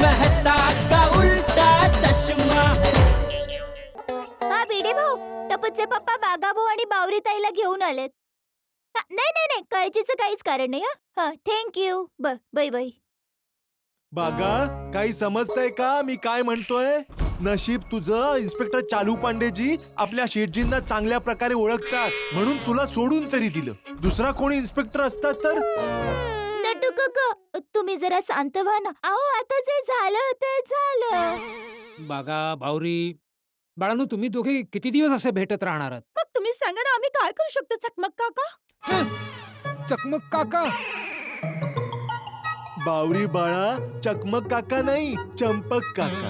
मेहता का उल्टा चष्मा. हा भिडे भाऊ, टपूचे पप्पा बागाभाऊ आणि बावरीताईला घेऊन आलेत. नाही नाही नाही, काळजीचं काहीच कारण नाही. हा थँक्यू. Bye bye. बागा, काही समजतंय का मी काय म्हणतोय? नशीब तुझं इन्स्पेक्टर चालू पांडेजी आपल्या शेठजींना चांगल्या प्रकारे ओळखतात म्हणून तुला सोडून तरी दिलं. दुसरा कोणी इन्स्पेक्टर असतात तर नटू काका, तुम्ही जरा शांत व्हा ना. अहो आता जे झालं ते झालं. बागा, बावरी, बाळांनो, तुम्ही दोघे किती दिवस असे भेटत राहणार आहात? मग तुम्ही सांगा ना, आम्ही काय करू शकतो चकमक काका? चकमक काका? बावरी बाळा, चकमक काका नाही, चंपक काका.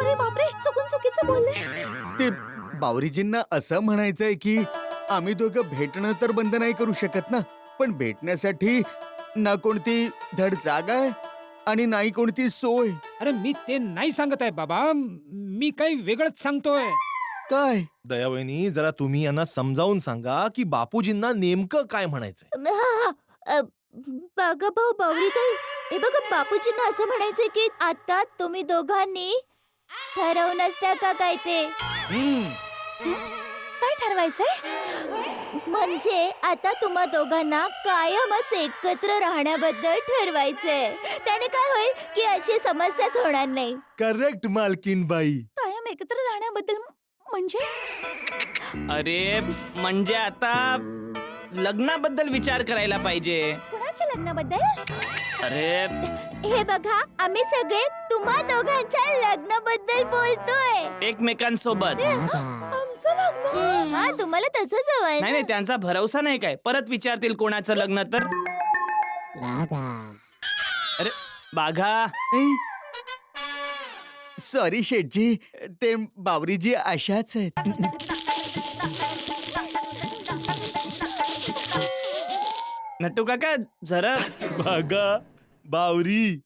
अरे बापरे, चुकीचं बोलले. ते बावरीजींना असं म्हणायचंय की आम्ही दोघं भेटणं तर बंद नाही करू शकत ना, पण भेटण्यासाठी ना कोणती धड जागा आहे आणि नाही कोणती सोय. अरे मी ते नाही सांगत आहे बाबा, मी काही वेगळंच सांगतोय. काय? दयावहिनी, जरा तुम्ही यांना समजावून सांगा की बापूजींना नेमकं काय म्हणायचंय. बागाभाऊ, बावरीताई, हे बघा, बापूजींना असं म्हणायचंय की आता तुम्ही दोघांनी ठरवूनच टाका काय ते. काय ठरवायचंय? म्हणजे आता तुम्हा दोघांना कायमच एकत्र राहण्याबद्दल ठरवायचंय. त्याने काय होईल की अशी समस्याच होणार नाही. करेक्ट मालकीन बाई. कायम एकत्र राहण्याबद्दल म्हणजे? अरे म्हणजे आता लग्नाबद्दल विचार करायला पाहिजे. कुणाच्या लग्नाबद्दल? अरे हे बघा, आम्ही सगळे तुम्हा दोघांच्या लग्नाबद्दल बोलतोय. एकमेकांसोबत. आमचं लग्न? हा, तुम्हाला तसंच हवंय नाही ना? नाही, त्यांचा भरवसा नाही काय. परत विचारतील कोणाचं लग्न तर. अरे बाघा, सॉरी शेठजी, ते बावरीजी अशाच आहेत. नट्टू काका जरा. बागा, बावरी,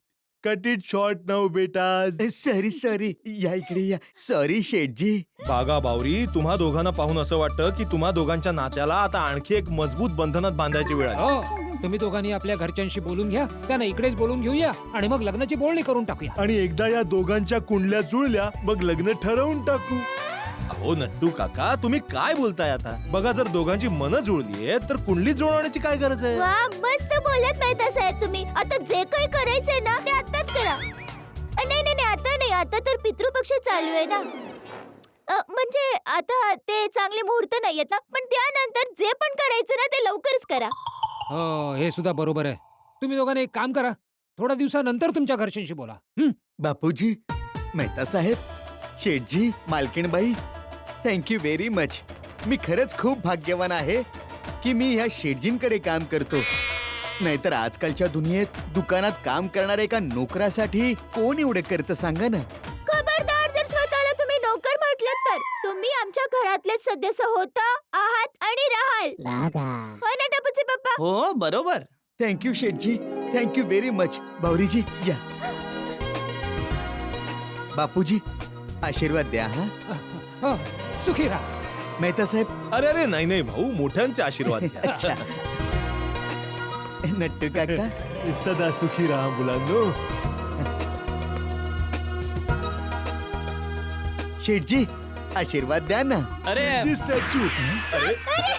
कट इट शॉर्ट नाऊ बेटा. सॉरी, या इकडे या. सॉरी शेठजी. बागा, बावरी, तुम्हा दोघांना पाहून असं वाटतं की तुम्हा दोघांच्या नात्याला आता आणखी एक मजबूत बंधनात बांधायची वेळ आली. हो, तुम्ही दोघांनी आपल्या घरच्यांशी बोलून घ्या, त्यांना इकडेच बोलून घेऊया आणि मग लग्नाची बोलणी करून टाकूया. आणि एकदा या दोघांच्या कुंडल्या जुळल्या मग लग्न ठरवून टाकू. अहो नट्टू काका, तुम्ही काय बोलताय आता? बघा, जर दोघांची मनं जुळलीये तर कुंडली जुळवण्याची काय गरज आहे? वा, मस्त बोलत नाही तसं तुम्ही. आता जे काही करायचंय ना ते आताच करा. नाही नाही नाही, आता नाही. आता तर पितृपक्ष चालू आहे ना. म्हणजे आता ते चांगले मुहूर्त नाहीयेत ना, पण त्यानंतर जे पण करायचं ना ते लवकरच करा. हो, हे सुद्धा बरोबर आहे. तुम्ही दोघांनी एक काम करा, थोड्या दिवसानंतर तुमच्या घरच्यांशी बोला. बापूजी, मेहता साहेब, शेठजी, मालकीणबाई, थँक्यू व्हेरी मच. मी खरंच खूप भाग्यवान आहे की मी ह्या शेठजींकडे काम करतो. नाहीतर आजकालच्या दुनियेत दुकानात काम करणाऱ्या एका नोकरासाठी कोण एवढं करतं सांगा ना. खबरदार, जर स्वतःला तुम्ही नोकर म्हटलं तर तुम्ही आमच्या घरातले सदस्य होता, आहात आणि राहाल. हो ना टपूचे पप्पा? हो बरोबर. थँक्यू शेठजी, थँक्यू व्हेरी मच. बावरीजी या. बापूजी, आशीर्वाद द्या. हा, हो, सुखी राहा. मेहता साहेब. अरे अरे, नाही नाही भाऊ, मोठ्यांचे आशीर्वाद घ्या. अच्छा. नट्टू काका. सदा सुखी राहा मुलांनो. शेठजी, आशीर्वाद द्या ना. अरे स्टॅच्यू. अरे,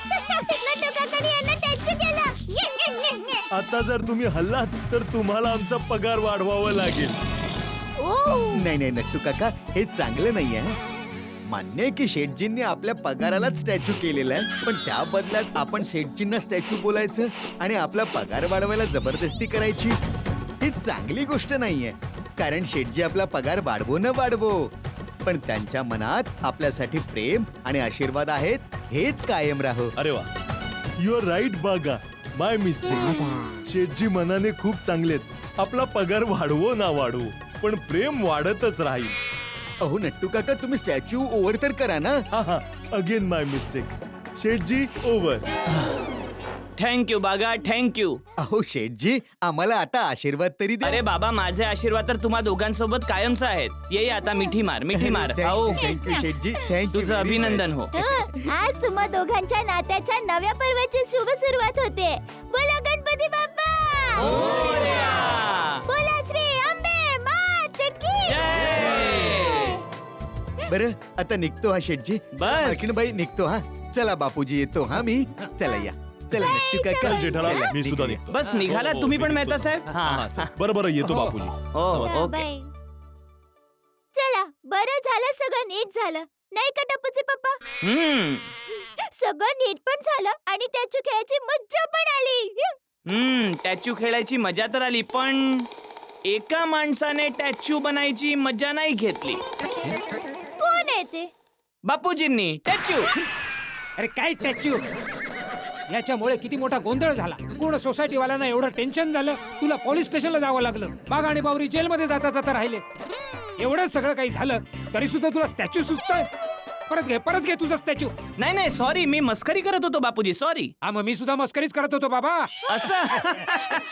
नट्टू काकांनी यांना टॅचू केला. आता जर तुम्ही हल्लात तर तुम्हाला आमचा पगार वाढवावा लागेल. नाही नाही नट्टू काका, हे चांगलं नाहीये. मान्य आहे की शेठजींनी आपल्या पगारालाच स्टॅच्यू केलेला आहे, पण त्या बदल्यात आपण शेठजींना स्टॅच्यू बोलायचं आणि आपला पगार वाढवायला जबरदस्ती करायची, ही चांगली गोष्ट नाहीये. कारण शेठजी आपला पगार वाढवो न वाढवो, पण त्यांच्या मनात आपल्यासाठी प्रेम आणि आशीर्वाद आहेत, हेच कायम राहो. अरे वा, यू आर राईट बागा. माय मिस्टेक. शेठजी मनाने खूप चांगलेत. आपला पगार वाढवो ना वाढवो, पण प्रेम वाढतच राहील. अहो नट्टू काका, तुम्ही स्टॅच्यू ओव्हर तर करा ना. हा, अगेन माय मिस्टेक. शेठजी, ओव्हर. थँक्यू बागा, थँक्यू. अहो शेठजी, आम्हाला आता आशीर्वाद तरी द्या. अरे बाबा, माझे आशीर्वाद तर तुम्हा दोघांसोबत कायमचा आहेत. ये आता मिठी मार, मिठी मार. आओ, थँक्यू शेठजी, थँक्यू. तुझं अभिनंदन हो. आज तुम्हा दोघांच्या नात्याच्या नव्या पर्वाची शुभ सुरुवात होते. बोला गणपती बाप्पा. मोरया. बोला श्री अंबे मात बरं आता निघतो हा शेठजी. बस. बाई निघतो हा. चला बापूजी येतो हा मी. चला या. चला नक्की काय चल जेठालाल, चला, मी सुद्धा निघूया. निघतो. बस निघाला हो, हो, तुम्ही मी पण निघतो. मेहता साहेब. हा, हा चल. बरं बरं येतो हो. बापूजी. हो हा, ओके. बाय. चला बरं झालं, सगळं नीट झालं नाही का टपूचे पप्पा? हम्म सगळं नीट पण झालं आणि त्याची खेळायची मज्जा पण आली. टॅच्यू खेळायची मजा तर आली, पण एका माणसाने टॅच्यू बनायची मजा नाही घेतली. कोण आहे ते? बापूजींनी टॅच्यू. अरे काय टॅच्यू, याच्यामुळे किती मोठा गोंधळ झाला. पूर्ण सोसायटीवाल्यांना एवढं टेन्शन झालं, तुला पोलीस स्टेशनला जावं लागलं. बाग आणि बावरी जेलमध्ये जाता जाता राहिले. एवढं सगळं काही झालं तरी सुद्धा तुला स्टॅच्यू सुचतोय. परत घे तुझा स्टॅच्यू. नाही नाही सॉरी, मी मस्करी करत होतो बापूजी, सॉरी. हा मग मी सुद्धा मस्करीच करत होतो बाबा. असं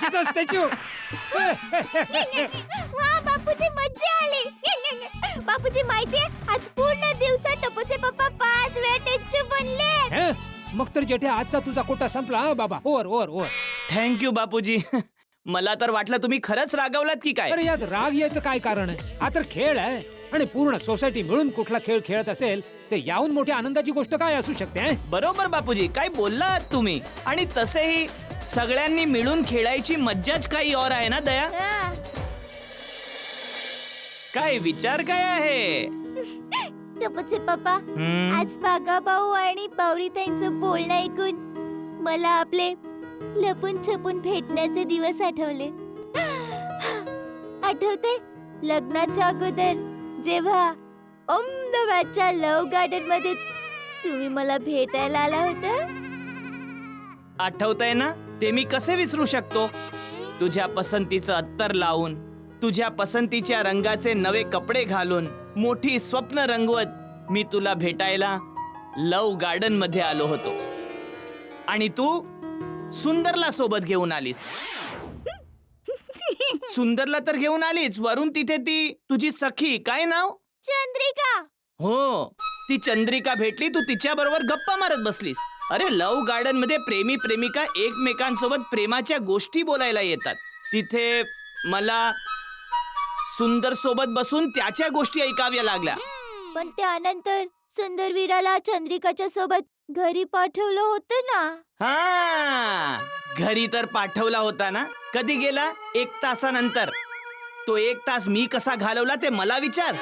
तुझा स्टॅच्यू. वा बापूजी मज्जा आली. बापूजी माहितीये आज पूर्ण दिवसात टपूचे पप्पा 5 वेळा टेच्चू बनले. मग तर जेठे आजचा तुझा कोटा संपला हा बाबा. ओर. थँक्यू बापूजी. मला तर वाटलं तुम्ही खरंच रागावलात की काय. अरे यात राग यायचं काय कारण आहे? हा तर खेळ आहे आणि पूर्ण सोसायटी मिळून कुठला खेळ खेळत असेल ते याहून मोठी आनंदाची गोष्ट काय असू शकते? बरोबर बापूजी, काय बोललात तुम्ही. आणि तसेही सगळ्यांनी मिळून खेळायची मज्जाच काही और आहे ना दया. हा. काय विचार काय आहे? टपूचे पप्पा हम्म, आज बागा भाऊ आणि बावरीताईंचं बोलणं ऐकून मला आपले लपून छपून भेटण्याचे दिवस आठवले. आठवते लग्नाच्या अगोदर जेव्हा अहमदाबादच्या लव्ह गार्डन मध्ये तुम्ही मला भेटायला आला होता. आठवतंय ना? ते मी कसे विसरू शकतो. तुझ्या पसंतीचं अत्तर लावून, तुझ्या पसंतीच्या रंगाचे नवे कपडे घालून, मोठी स्वप्न रंगवत मी तुला भेटायला लव्ह गार्डन मध्ये आलो होतो. आणि तू सुंदरला सोबत घेऊन आलीस. सुंदरला तर घेऊन आलीच, वरून तिथे ती तुझी सखी, काय नाव? चंद्रिका. हो, ती चंद्रिका भेटली. तू तिच्या बरोबर गप्पा मारत बसलीस. अरे लव्ह गार्डन मध्ये प्रेमी प्रेमिका एकमेकांसोबत प्रेमाच्या गोष्टी बोलायला येतात. तिथे मला सुंदर सोबत बसून त्याच्या गोष्टी ऐकाव्या लागल्या. पण त्यानंतर सुंदरवीराला चंद्रिकाच्या सोबत घरी पाठवलं होतं ना. हा, घरी तर पाठवला होता ना. कधी गेला? 1 तासानंतर. तो 1 तास मी कसा घालवला ते मला विचार.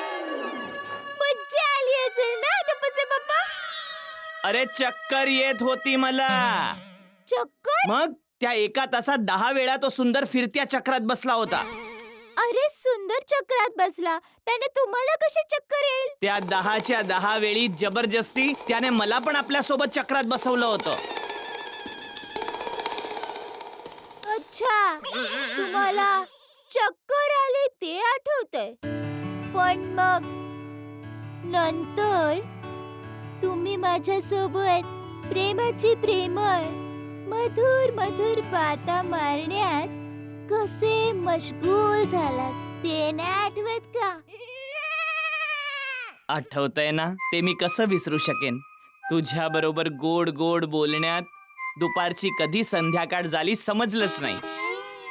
मज्जा आली असेल ना टपूचे पप्पा? अरे चक्कर येत होती मला. चक्कर? मग त्या 1 तासात 10 वेळा तो सुंदर फिरत्या चक्रात बसला होता. अरे सुंदर चक्रात बसला, त्याने तुम्हाला कशी चक्कर येईल? त्या 10च्या 10 वेळी जबरदस्ती त्याने मला पण आपल्या सोबत चक्रात बसवलं होतं. अच्छा, तुम्हाला चक्कर आली ते आठवतंय. पण मग नंतर तुम्ही माझ्या सोबत प्रेमाची प्रेमळ मधुर मधुर बाता मारण्यात कसे मशगूल झालात ते नाही आठवत का? आठवतंय ना? ते मी कसं विसरू शकेन. तुझ्या बरोबर गोड गोड बोलण्यात दुपारची कधी संध्याकाळ झाली समजलंच नाही.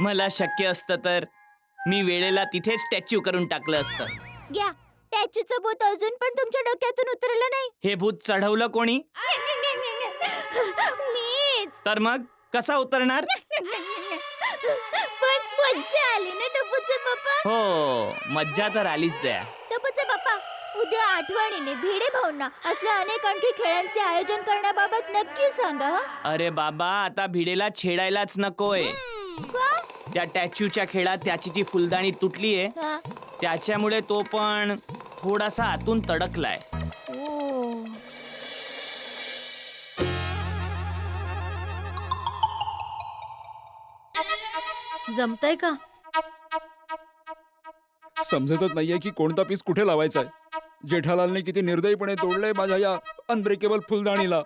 मला शक्य असतं तर मी वेळेला तिथेच स्टॅच्यू करून टाकलं असतं. घ्या, टॅच्यूचं भूत अजून पण तुमच्या डोक्यातून उतरलं नाही. हे भूत चढवलं कोणी? मीच. तर मग कसा उतरणार? पण मज्जा आली ना टपूचे पप्पा? हो, मज्जा तर आलीच द्या. टपूचे पप्पा, उद्या आठवणीने भिडे भाऊंना असल्या अनेक आणखी खेळांचे आयोजन करण्याबाबत नक्की सांगा. हं? अरे बाबा, आता भिडेला छेडायलाच नकोय. का? त्या टॅच्यूच्या खेळात त्याची जी फुलदाणी तुटलीये हा. त्याच्यामुळे तो पण थोडासा आतून तडकलाय. ओ. जमतंय का? समजतच नाहीये की कोणता पीस कुठे लावायचा आहे. जेठालालने किती निर्दयीपणे तोडलंय माझ्या या अनब्रेकेबल फुलदाणीला.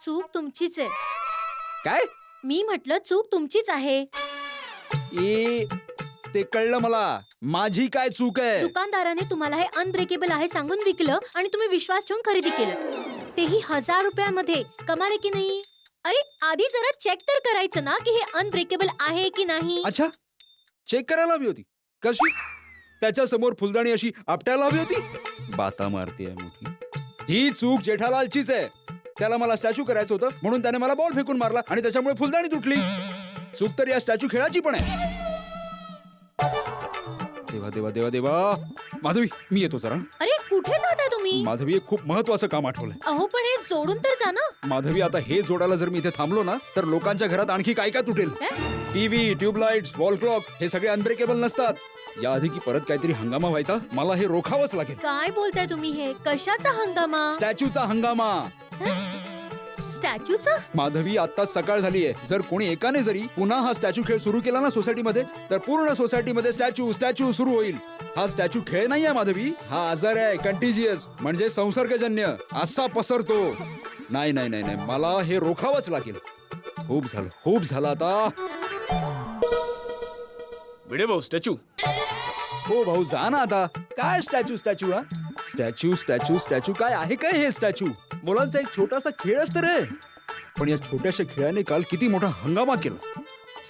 चूक तुमचीच आहे. काय? मी म्हटलं चूक तुमचीच आहे. ते कळलं मला. माझी काय चूक आहे? दुकानदाराने तुम्हाला हे अनब्रेकेबल आहे सांगून विकलं आणि तुम्ही विश्वास ठेवून खरेदी केलं, तेही 1000 रुपयामध्ये. कमाल आहे की नाही? अरे आधी जरा चेक तर करायचं ना की हे अनब्रेकेबल आहे की नाही. अच्छा, चेक करायला हवी होती. कशी? त्याच्या समोर फुलदाणी अशी आपट्याला हवी होती. बाता मारतीये मोठी. ही चूक जेठालालचीच आहे. त्याला मला स्टॅच्यू करायचं होतं म्हणून त्याने मला बॉल फेकून मारला आणि त्याच्यामुळे फुलदाणी तुटली. चूक तर या स्टॅच्यू खेळाची पण आहे. देवा देवा देवा देवा. माधवी, मी येतो जरा. अरे कुठे जाताय तुम्ही? माधवी, एक खूप महत्वाचं काम आठवलंय. अहो पण हे जोडून तर जा ना. माधवी, आता हे जोडायला जर मी इथे थांबलो ना तर लोकांच्या घरात आणखी काय काय तुटेल. टीव्ही, ट्यूबलाइट्स, वॉल क्लॉक हे सगळे अनब्रेकेबल नसतात. याआधी की परत काहीतरी हंगामा व्हायचा, मला हे रोखावंच लागेल. काय बोलताय तुम्ही हे? कशाचा हंगामा? स्टॅच्यूचा हंगामा. स्टॅच्यूचा? माधवी, आता सकाळ झालीये. जर कोणी एकाने जरी पुन्हा हा स्टॅच्यू खेळ सुरू केला ना सोसायटीमध्ये तर पूर्ण सोसायटीमध्ये स्टॅच्यू स्टॅच्यू सुरू होईल. हा स्टॅच्यू खेळ नाहीये माधवी, हा आजार आहे. कंटिजियस म्हणजे संसर्गजन्य. असा पसरतो. नाही नाही नाही नाही, मला हे रोखावंच लागेल. खूप झालं आता. भिडे भाऊ स्टॅच्यू. हो भाऊ, जा ना आता. काय स्टॅच्यू स्टॅच्यू हा? स्टॅच्यू स्टॅच्यू स्टॅच्यू काय आहे काय हे स्टॅच्यू? मुलांचा एक छोटासा खेळ असतं रे. पण या छोट्याशा खेळाने काल किती मोठा हंगामा केला.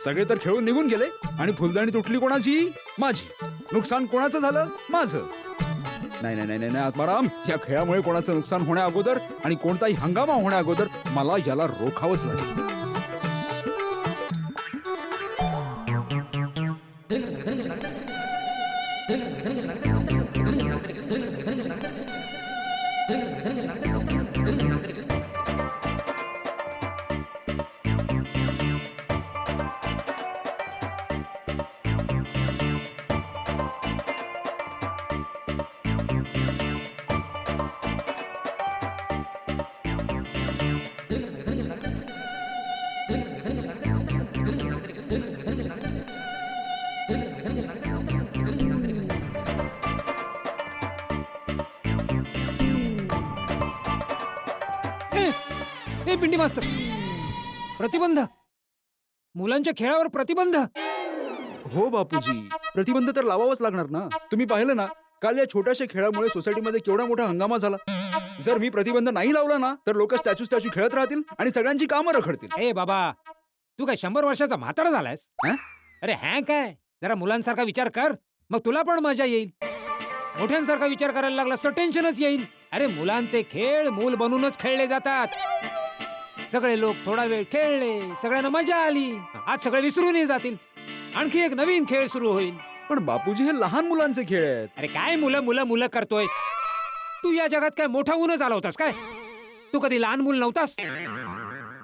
सगळे तर खेळून निघून गेले आणि फुलदाणी तुटली कोणाची? माझी. नुकसान कोणाचं झालं? माझं. नाही नाही नाही नाही आत्माराम, या खेळामुळे कोणाचं नुकसान होण्या अगोदर आणि कोणताही हंगामा होण्या अगोदर मला याला रोखावंच लागेल. हे पिंडी मास्तर, प्रतिबंध. मुलांच्या खेळावर प्रतिबंध. हो बापूजी, प्रतिबंध तर लावावाच लागणार ना. तुम्ही पाहिलं ना काल या छोट्याशा खेळामुळे सोसायटीमध्ये केवढा मोठा हंगामा झाला. जर मी प्रतिबंध नाही लावला ना तर लोक स्टॅच्यू स्टॅच्यू खेळत राहतील आणि सगळ्यांची कामं रखडतील. ए बाबा, तू काय 100 वर्षाचा म्हातारा झालायस? हं? अरे हॅ काय, जरा मुलांसारखा विचार कर, मग तुला पण मजा येईल. मोठ्यांसारखा विचार करायला लागलास तर टेन्शनच येईल. अरे मुलांचे खेळ मूल बनूनच खेळले जातात. सगळे लोक थोडा वेळ खेळले, सगळ्यांना मजा आली, आज सगळे विसरूनही जातील. आणखी एक नवीन खेळ सुरू होईल. पण बापूजी, हे लहान मुलांचे खेळ आहेत. अरे काय मुलं मुलं मुलं करतोयस? तू या जगात काय मोठा होऊनच आला होतास काय? तू कधी लहान मूल नव्हतास?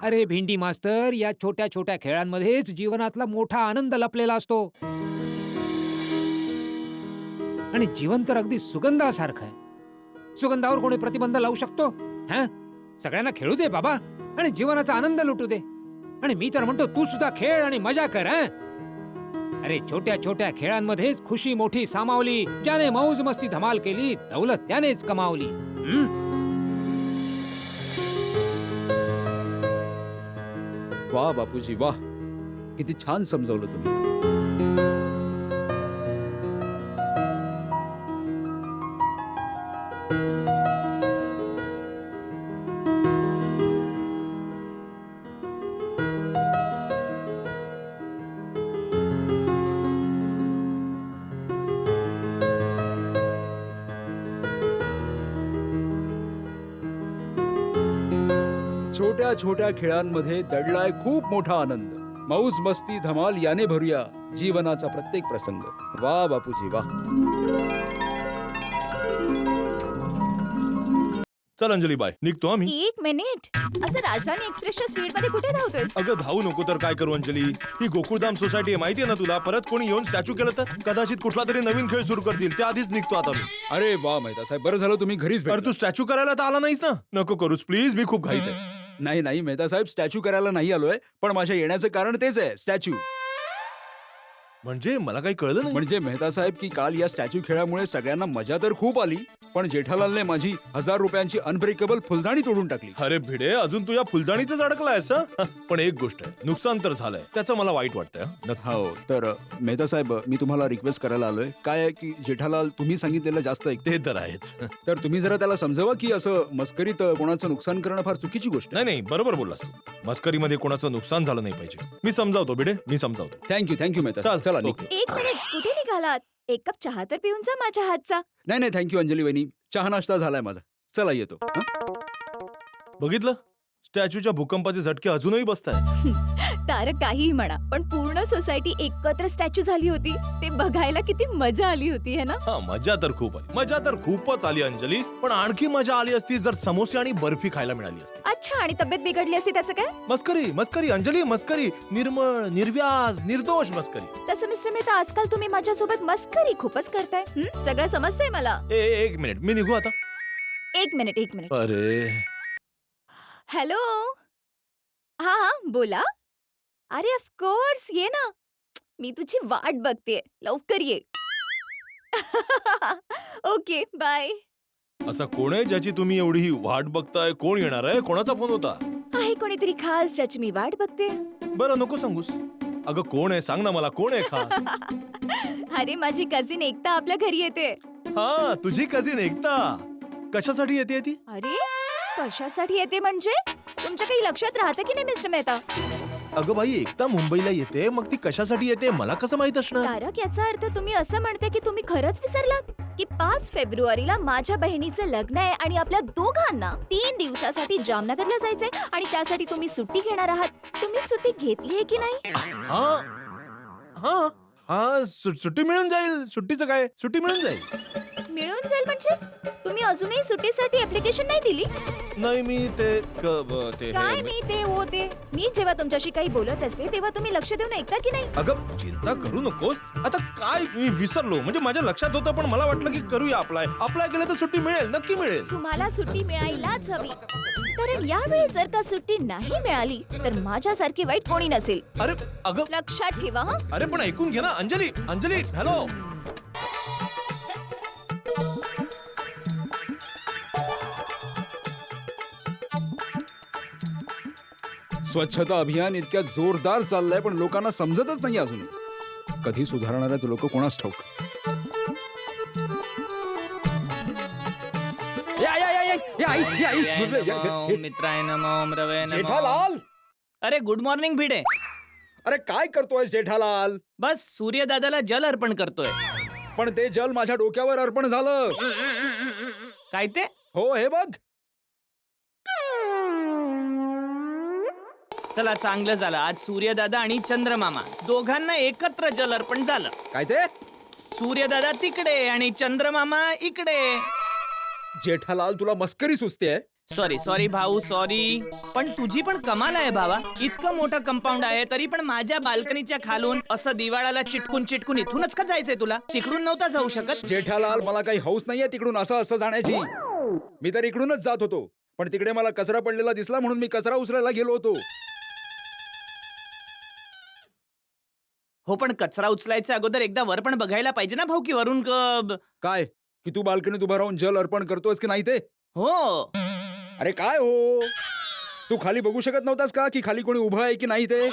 अरे भेंडी मास्तर, या छोट्या छोट्या खेळांमध्येच जीवनातला मोठा आनंद लपलेला असतो. आणि जीवन तर अगदी सुगंधासारखं आहे. सुगंधावर कोणी प्रतिबंध लावू शकतो? हा, सगळ्यांना खेळू दे बाबा आणि जीवनाचा आनंद लुटू दे. आणि मी तर म्हणतो तू सुद्धा खेळ आणि मजा कर. अरे छोट्या छोट्या खेळांमध्येच खुशी मोठी सामावली. ज्याने मौज मस्ती धमाल केली, दौलत त्यानेच कमावली. वा बापूजी वा, किती छान समजावलं तुम्ही. छोट्या छोट्या खेळांमध्ये दडलाय खूप मोठा आनंद. मौज मस्ती धमाल याने भरूया जीवनाचा प्रत्येक प्रसंग. वा बापूजी वा. चल अंजली बाय, निघतो आम्ही. 1 मिनिट, असं राजधानी एक्सप्रेसच्या स्पीड मध्ये कुठे धावतोयस? अगं धावू नको तर काय करू अंजली? ही गोकुळधाम सोसायटी आहे, माहितीये ना तुला. परत कोणी येऊन स्टॅच्यू केलं तर कदाचित कुठला तरी नवीन खेळ सुरू करतील. त्या आधीच निघतो आता मी. अरे वा मेहता साहेब, बरं झालं तुम्ही घरीच अरे भेटला. तू स्टॅच्यू करायला तर आला नाहीस ना? नको करूस प्लीज, मी खूप घाईत आहे. नाही नाही मेहता साहेब, स्टॅच्यू करायला नाही आलोय, पण माझ्या येण्याचं कारण तेच आहे, स्टॅच्यू. म्हणजे मला काही कळलं नाही. म्हणजे मेहता साहेब की काल या स्टॅच्यू खेळामुळे सगळ्यांना मजा तर खूप आली, पण जेठालालने माझी 1000 रुपयांची अनब्रेकेबल फुलदाणी तोडून टाकली. अरे भिडे, अजून तू या फुलदाणीतच अडकलायस हं? पण एक गोष्ट आहे, नुकसान तर झालंय, त्याचं मला वाईट वाटतंय हं. हो, तर मेहता साहेब मी तुम्हाला रिक्वेस्ट करायला आलोय. काय आहे की जेठालाल तुम्ही सांगितलेलं जास्त ऐकते. ते तर आहेच. तर तुम्ही जरा त्याला समजावा की असं मस्करीत कोणाचं नुकसान करणं फार चुकीची गोष्ट आहे. नाही नाही, बरोबर बोललास तू. मस्करीमध्ये कोणाचं नुकसान झालं नाही पाहिजे. मी समजावतो भिडे, मी समजावतो. थँक्यू मेहता. चल, चला ओके. निघतो. 1 मिनिट, कुठे निघालात? एक कप चहा तर पिऊन जा माझ्या हातचा. नाही नाही थँक्यू अंजली वहिनी, चहा नाश्ता झालाय माझा. चला येतो हं? बघितलं, स्टॅच्यूच्या भूकंपाचे झटके अजूनही बसताय. तारक काहीही म्हणा, पण पूर्ण सोसायटी एकत्र स्टॅच्यू झाली होती. ते बघायला किती मजा आली होती है ना. हा, मजा तर खूप आली, मजा तर खूपच आली अंजली. पण आणखी मजा आली असती जर समोसे आणि बर्फी खायला मिळाली असती. अच्छा, आणि तब्येत बिघडली असती त्याचं काय? मस्करी मस्करी अंजली, मस्करी. निर्मळ, निर्व्याज, निर्दोष मस्करी. तसं मिस्टर मेहता, आजकाल तुम्ही माझ्यासोबत मस्करी खूपच करताय. सगळं समजतंय मला. एक मिनिट, मी निघू आता. एक मिनिट. अरे हॅलो. हा हा, बोला. अरे ऑफकोर्स, ये ना. मी तुझी वाट बघतेय, लवकर ये. Okay, bye. असा कोण आहे ज्याची तुम्ही एवढी वाट बघताय? कोण येणार आहे? कोणाचा फोन होता? आहे कोणीतरी खास ज्याची मी वाट बघते. बरं, नको सांगूस. अगं कोण आहे? सांग ना मला, कोण आहे खास? अरे, माझी कझिन एकता आपल्या घरी येते. हा, तुझी कझिन एकता. कशासाठी येते ती? अरे, कशासाठी येते म्हणजे? तुमच्या काही लक्षात राहतं की नाही मिस्टर मेहता? अगं बाई, एकता मुंबईला येते, मग ती कशासाठी येते मला कसं माहित असणार? तारक, याचा अर्थ तुम्ही असं म्हणताय की तुम्ही खरंच विसरलात की 5 फेब्रुवारीला माझ्या बहिणीचं लग्न आहे आणि आपल्या दोघांना 3 दिवसासाठी जामनगरला जायचंय आणि त्यासाठी तुम्ही सुट्टी घेणार आहात. तुम्ही सुट्टी घेतली आहे की नाही? हा हा हा, सुट्टी मिळून जाईल. सुट्टीचं काय? सुट्टी मिळून जाईल. मिळून जाईल म्हणजे? तुम्ही अजूनही सुट्टीसाठी ऍप्लिकेशन नाही दिली? नाही, मी ते काय मी ते होते? मी जेव्हा तुमच्याशी काही बोलत असते तेव्हा तुम्ही लक्ष देऊन ऐकता की नाही? अगं चिंता करू नकोस. आता काय, मी विसरलो. म्हणजे माझ्या लक्षात होतं, पण मला वाटलं की करूया अप्लाय केलं तर सुट्टी मिळेल, नक्की मिळेल. तुम्हाला सुट्टी मिळायलाच हवी, कारण यावेळी जर का सुट्टी नाही मिळाली तर माझ्यासारखी वाईट कोणी नसेल. अरे अगं, लक्षात ठेवा. हा, अरे पण ऐकून घे ना अंजली. अंजली, हॅलो. स्वच्छता अभियान इतक्या जोरदार चाललंय पण लोकांना समजतच नाही अजून. कधी सुधारणार आहेत लोक कोणास ठाऊक. या, या, या, या, या, आई, या, आई. नमो मित्राय नमो रवे नमो. जेठालाल, अरे गुड मॉर्निंग भिडे. अरे काय करतोय जेठालाल? बस सूर्यदादाला जल अर्पण करतोय. पण ते जल माझ्या डोक्यावर अर्पण झालं. काय ते? हो, हे बघ. चला, चांगलं झालं. आज सूर्यदादा आणि चंद्रमामा दोघांना एकत्र जल अर्पण झालं. काय ते? सूर्यदादा तिकडे आणि चंद्रमामा इकडे. जेठालाल, तुला मस्करी सुचतेय? सॉरी भाऊ, सॉरी. पण तुझी पण कमाल आहे भावा. इतकं मोठं कंपाऊंड आहे तरी पण माझ्या बाल्कनीच्या खालून असं दिवाळाला चिटकून इथूनच का जायचंय तुला? तिकडून नव्हता जाऊ शकत? जेठालाल, मला काही हौस नाहीये तिकडून असं जाण्याची. मी तर इकडूनच जात होतो, पण तिकडे मला कचरा पडलेला दिसला म्हणून मी कचरा उचलायला गेलो होतो. हो, पण कचरा उचलायच्या अगोदर एकदा वर पण बघायला पाहिजे ना भाऊ, की वरून काय की तू बाल्कनीत उभा राहून जल अर्पण करतोयस की नाही ते? हो. अरे काय हो, तू खाली बघू शकत नव्हतास का की खाली कोणी उभं आहे की नाही ते?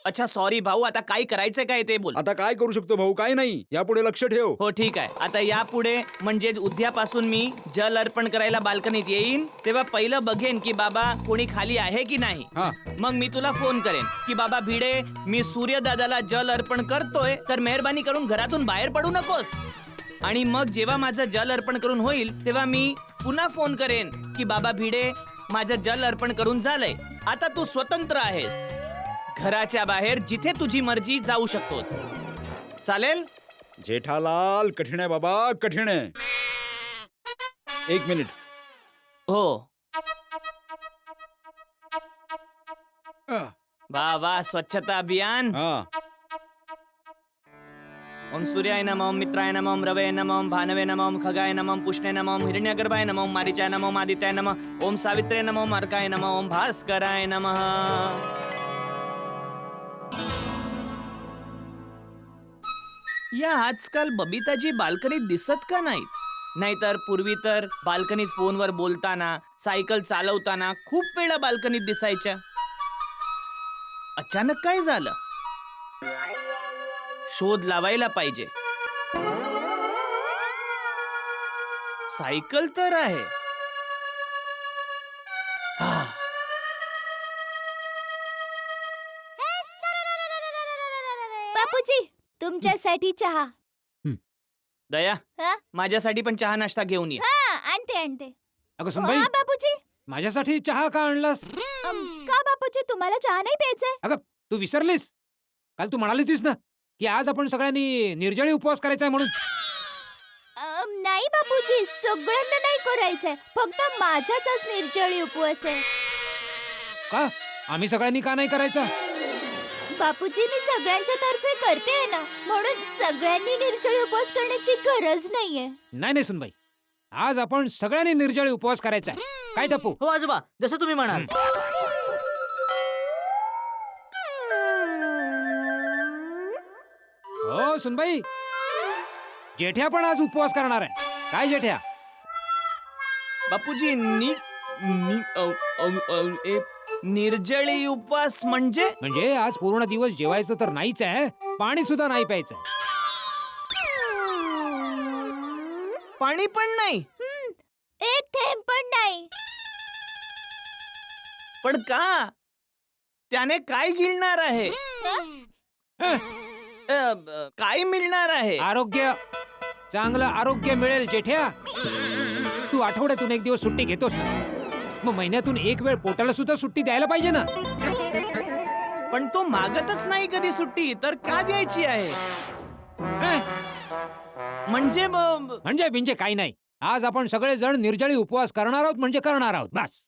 अच्छा सॉरी भाऊ, आता काय करायचंय काय ते बोल. आता काय करू शकतो भाऊ? काय नाही, यापुढे लक्ष ठेव. हो ठीक आहे. आता यापुढे म्हणजे उद्यापासून मी जल अर्पण करायला बाल्कनीत येईन तेव्हा पहिलं बघेन की बाबा कोणी खाली आहे की नाही. हा. मग मी तुला फोन करेन की बाबा भिडे, मी सूर्यदादाला जल अर्पण करतोय तर मेहरबानी करून घरातून बाहेर पडू नकोस. आणि मग जेव्हा माझं जल अर्पण करून होईल तेव्हा मी पुन्हा फोन करेन की बाबा भिडे, माझं जल अर्पण करून झालंय, आता तू स्वतंत्र आहेस. घराच्या बाहेर जिथे तुझी मर्जी जाऊ शकतोस. चालेल? जेठालाल, कठीण आहे बाबा, कठीण आहे. 1 मिनिट. हो. वा वा, स्वच्छता अभियान. हा. ओम सूर्याय नमः, ओम मित्राय नमः, ओम रवे नमः, ओम भानवे नमः, ओम खगाय नमः, ओम पुष्णे नमः, ओम हिरण्यगर्भाय नमः, ओम मारीचाय नमः, ओम आदित्याय नमः, ओम सावित्रे नमः, ओम अर्काय नमः, ओम भास्कराय नमः. या आजकाल बबिताजी बाल्कनीत दिसत का नाहीत? नाहीतर पूर्वी तर बाल्कनीत फोनवर बोलताना, सायकल चालवताना खूप वेळा बाल्कनीत दिसायच्या. अचानक काय झालं? शोध लावायला पाहिजे. सायकल तर आहे. बापूजी, तुमच्यासाठी चहा. दया हा? माझ्यासाठी पण चहा नाश्ता घेऊन ये. हा आणते आणते. अगं सुनबाई हा बापूजी. माझ्यासाठी चहा का आणलास? का बापूजी तुम्हाला चहा नाही प्यायचाय? अगं तू विसरलीस? काल तू म्हणाली होतीस ना की आज आपण सगळ्यांनी निर्जळी उपवास करायचा आहे म्हणून. नाही बापूजी, सगळ्यांना नाही करायचंय, फक्त माझाच आज निर्जळी उपवास आहे. का आम्ही सगळ्यांनी का नाही करायचा? बापूजी मी सगळ्यांच्या तर्फे करते ना, म्हणून सगळ्यांनी निर्जळी उपवास करण्याची गरज नाहीये. नाही नाही सुनबाई, आज आपण सगळ्यांनी निर्जळी उपवास करायचा आहे. काय टप्पू? हो आजोबा, जसं तुम्ही म्हणाल. हो सुनबाई, जेठ्या पण आज उपवास करणार आहे. काय जेठ्या? बापूजी निर्जळी उपवास म्हणजे म्हणजे आज पूर्ण दिवस जेवायचं तर नाहीच आहे, पाणी सुद्धा नाही प्यायचं. पाणी पण नाही. एक थेंब पण नाही. पण का? त्याने काय गिळणार आहे? काय मिळणार आहे? आरोग्य, चांगलं आरोग्य मिळेल जेठ्या. तू आठवड्यातून एक दिवस सुट्टी घेतोस ना, मग महिन्यातून एक वेळ पोटाला सुद्धा सुट्टी द्यायला पाहिजे ना. पण तो मागतच नाही कधी सुट्टी, तर का द्यायची आहे? म्हणजे म्हणजे काही नाही. आज आपण सगळे जण निर्जळी उपवास करणार आहोत म्हणजे करणार आहोत, बस.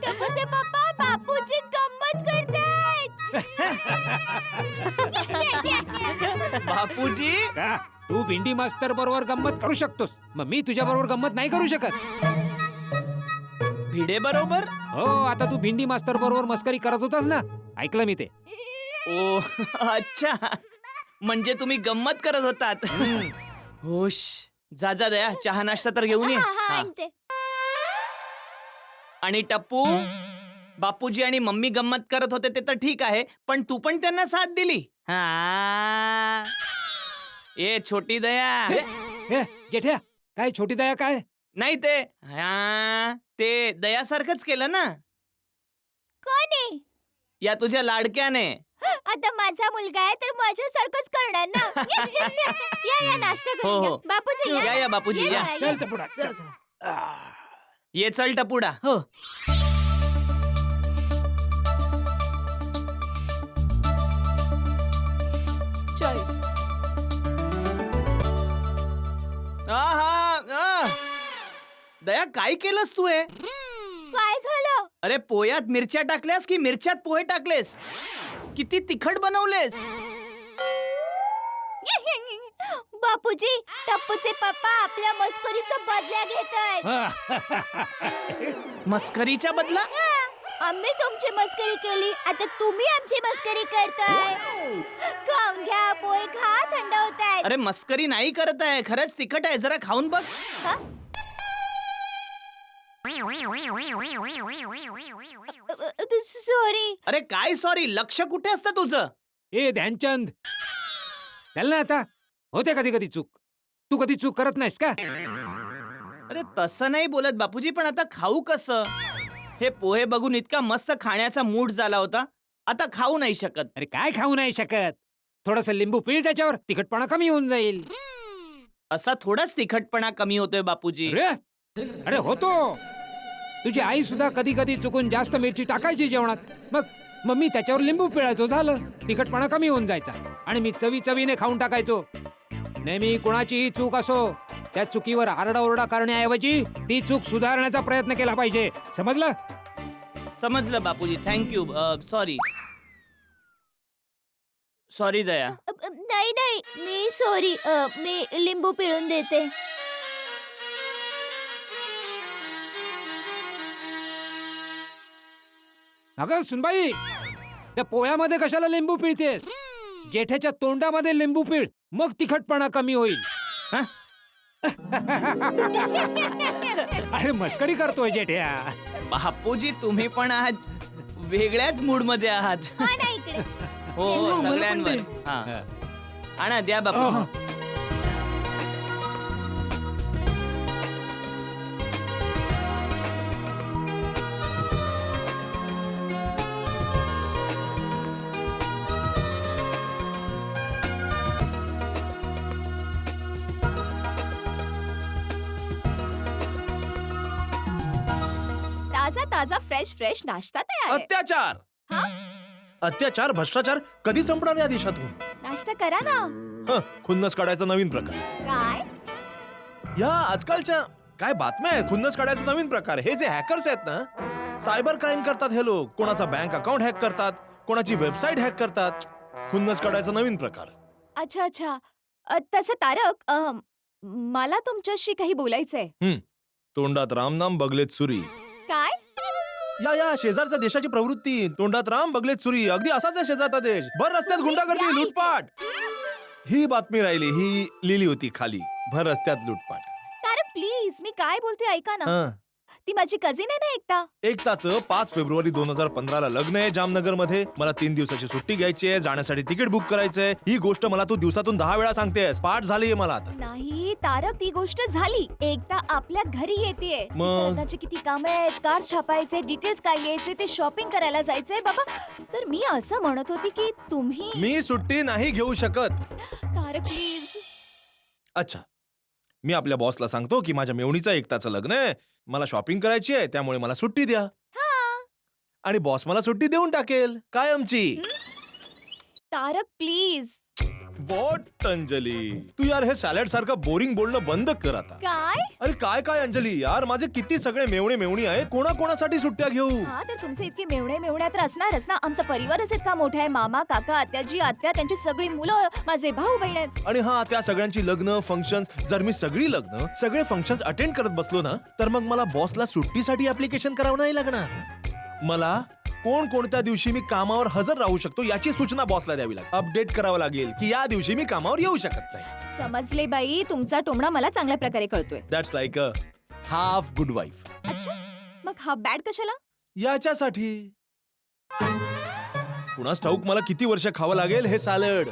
टप्पूचे पप्पा बापूजी गंमत करतायत. बापूजी का? तू भिंडी मास्तर बरोबर गंमत करू शकतोस, मग मी तुझ्या बरोबर गंमत नाही करू शकत. भिडे बरोबर. हो, आता तू भिंडी मास्तर बरोबर मस्करी करत होतास ना, ऐकलं मी ते. ओ अच्छा, म्हणजे तुम्ही गंमत करत होतात. होश. जा जा दया, चहा नाश्ता तर घेऊन ये. हा, हा, हा. आणते. आणि टप्पू, बापूजी आणि मम्मी गंमत करत होते ते तर ठीक आहे, पण तू पण त्यांना साथ दिली. हा. ए छोटी दया. हे, जेठ्या, काय छोटी दया काय? नाही ते ते दयासारखंच केलं ना, कोणी? या तुझ्या लाडक्याने. आता माझा मुलगा आहे तर माझ्यासारखंच करणार ना. या नाश्ता हो, करून हो. घ्या. बापूजी या बापूजी या. या. चल टपुडा, चल. ये चल टपुडा. हो. चल. दया, काय केलंस तू हे? काय झालं? अरे पोह्यात मिरच्या टाकल्यास की मिरच्यात पोहे टाकलेस? किती तिखट बनवलेस? बापूजी, टप्पूचे पप्पा आपल्या मस्करीचा बदला घेतायत. मस्करीच्या बदला? आम्ही तुमची मस्करी केली, आता तुम्ही आमची मस्करी करताय. खाऊन घ्या, पोहे खा, थंड होतायत. अरे मस्करी नाही करत आहे, खरंच तिखट आहे, जरा खाऊन बघ. सॉरी. अरे काय सॉरी, लक्ष कुठे असतं तुझं? ए ध्यानचंद, चल ना आता. होते कधी कधी चूक, तू कधी चूक करत नाहीस का? अरे तसं नाही बोलत बापूजी, पण आता खाऊ कसं? हे पोहे बघून इतका मस्त खाण्याचा मूड झाला होता, आता खाऊ नाही शकत. अरे काय खाऊ नाही शकत? थोडस लिंबू पिळ त्याच्यावर, तिखटपणा कमी होऊन जाईल. असा थोडाच तिखटपणा कमी होतोय बापूजी. अरे अरे होतो. तुझी आई सुद्धा कधी कधी चुकून जास्त मिरची टाकायची जेवणात, मग मी त्याच्यावर लिंबू पिळायचो, झालं. तिखटपणा कमी होऊन जायचा आणि मी चवीने खाऊन टाकायचो. नेहमी कुणाचीही चूक असो, त्या चुकीवर आरडाओरडा करण्याऐवजी ती चूक सुधारण्याचा प्रयत्न केला पाहिजे, समजलं? समजलं बापूजी, थँक्यू. सॉरी सॉरी दया. नाही नाही, मी सॉरी. मी लिंबू पिळून देते. अगं सुनबाई, त्या पोह्यामध्ये कशाला लिंबू पिळतेस? जेठ्याच्या तोंडामध्ये लिंबू पिळ, मग तिखटपणा कमी होईल. हा? अरे मस्करी करतोय जेठ्या. बापूजी तुम्ही पण आज वेगळ्याच मूड मध्ये आहात. हा ना इकडे. हो मला पण सगळ्यांवर. दे. हा आणा द्या बापू. अहं. ताजा ताजा फ्रेश फ्रेश नाश्ता तयार आहे. अत्याचार अत्याचार भ्रष्टाचार कधी संपणार या देशातून? नाश्ता करा ना. खुन्नस काढायचा नवीन प्रकार. काय? या आजकालच्या काय बातम्या आहेत? खुन्नस काढायचा नवीन प्रकार. हे जे हॅकर्स आहेत ना, सायबर क्राईम करतात हे लोक. कोणाचा बँक अकाउंट हॅक करतात, कोणाची वेबसाईट हॅक करतात. खुन्नस काढायचा नवीन प्रकार. अच्छा अच्छा. तसं तारक, मला तुमच्याशी काही बोलायचंय. तोंडात रामनाम बगलेत सुरी. काय? या शेजारच्या देशाची प्रवृत्ती. तोंडात राम बगलेत सुरी. अगदी असाच आहे शेजारचा देश. भर रस्त्यात गुंडागर्दी, लूटपाट. ही बातमी राहिली. ही लिहिली होती खाली. भर रस्त्यात लूटपाट. तारक प्लीज, मी काय बोलते ऐका ना. हं. ती माझी कझिन आहे ना एकता. एकताचं 5 फेब्रुवारी 2015 ला लग्न आहे जामनगर मध्ये. मला 3 दिवसाची सुट्टी घ्यायची आहे. जाण्यासाठी तिकीट बुक करायचंय. ही गोष्ट मला तू दिवसातून 10 वेळा सांगतेस. पाठ झालीये मला आता. नाही तारक, ती गोष्ट झाली. एकता आपल्या घरी येतेय. मग? तिच्या लग्नाची किती काम आहेत, कार्ड छापायचे, डिटेल्स काय घ्यायचे, ते शॉपिंग करायला जायचंय बाबा. तर मी असं म्हणत होती की तुम्ही. मी सुट्टी नाही घेऊ शकत. तारक प्लीज. अच्छा, मी आपल्या बॉसला सांगतो की माझ्या मेवणीचं एकताचं लग्न आहे, मला शॉपिंग करायची आहे, त्यामुळे मला सुट्टी द्या. आणि बॉस मला सुट्टी देऊन टाकेल कायमची. तारक प्लीज. वॉट अंजली, तू यार हे सॅलड सारखं बोरिंग बोलणं बंद कर आता. काय? अरे काय काय अंजली, यार माझे किती सगळे मेवणे मेवणी आहेत. कोणाकोणासाठी सुट्ट्या घेऊ? हा तर तुमचे इतके मेवण्या तर असणारच ना. आमचा परिवारच इतका मोठा आहे. मामा, काका, आत्याजी, आत्या, त्यांची सगळी मुलं, माझे भाऊ बहीण आहेत. आणि हा, त्या सगळ्यांची लग्न फंक्शन. जर मी सगळी लग्न सगळे फंक्शन अटेंड करत बसलो ना, तर मग मला बॉसला सुट्टीसाठी ऍप्लिकेशन करावं नाही लागणार. मला कोणत्या दिवशी मी कामावर हजर राहू शकतो याची सूचना बॉसला द्यावी लागेल. अपडेट करावं लागेल की या दिवशी मी कामावर येऊ शकत नाही. समजले बाई, तुमचा टोमणा मला चांगल्या प्रकारे कळतोय. That's like a half good wife. अच्छा, मग हा बॅड कशाला? याच्यासाठी कुणास ठाऊक मला किती वर्ष खावं लागेल हे सॅलड.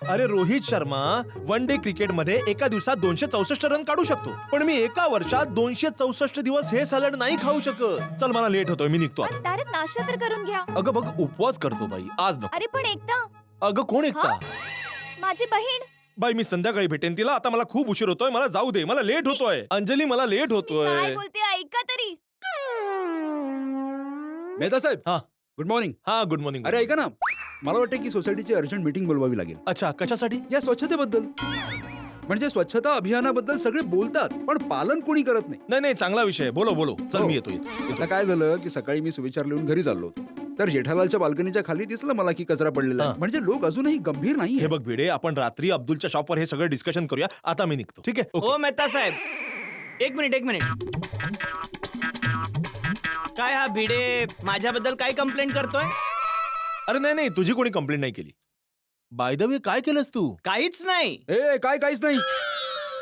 अरे रोहित शर्मा 1 डे क्रिकेटमध्ये एका दिवसात 264 रन काढू शकतो, पण मी एका वर्षात 264 दिवस हे सॅलड नाही खाऊ शकत. चल मला लेट होतोय, मी निघतो आता. डायरेक्ट नाश्ता तर करून घ्या. अगं बघ, उपवास करतो बाई आज नको. अरे पण एकता, अगं कोण एकता? माझी बहीण. बाई मी संध्याकाळी भेटेन तिला. आता मला खूप उशीर होतोय, मला जाऊ दे. मला लेट होतोय अंजली, मला लेट काय होतोय. बोलते ऐका तरी. मेहता साहेब, हा. Good morning. हा, गुड मॉर्निंग. अरे ऐका ना, मला वाटतं की सोसायटीची अर्जंट मीटिंग बोलवावी लागेल. अच्छा, कशासाठी? या स्वच्छतेबद्दल. म्हणजे स्वच्छता अभियानाबद्दल सगळे बोलतात, पण पालन कोणी करत नाही. नाही चांगला विषय. बोलो चल, हो. मी येतो इथे. आता काय झालं की सकाळी मी सुविचार लिहून घरी चाललो होतो, तर जेठालालच्या बाल्कनीच्या खाली दिसलं मला की कचरा पडलेला आहे. हा. म्हणजे लोक अजूनही गंभीर नाही. हे बघ भिडे, आपण रात्री अब्दुलच्या शॉपवर हे सगळं डिस्कशन करूया. आता मी निघतो, ठीक आहे? हो मेहता साहेब, एक मिनिट. काय हा भिडे माझ्याबद्दल काय कंप्लेंट करतोय? अरे नाही, तुझी कोणी कंप्लेंट नाही केली. बाय द वे, काय केलंस तू? काहीच नाही. काहीच नाही.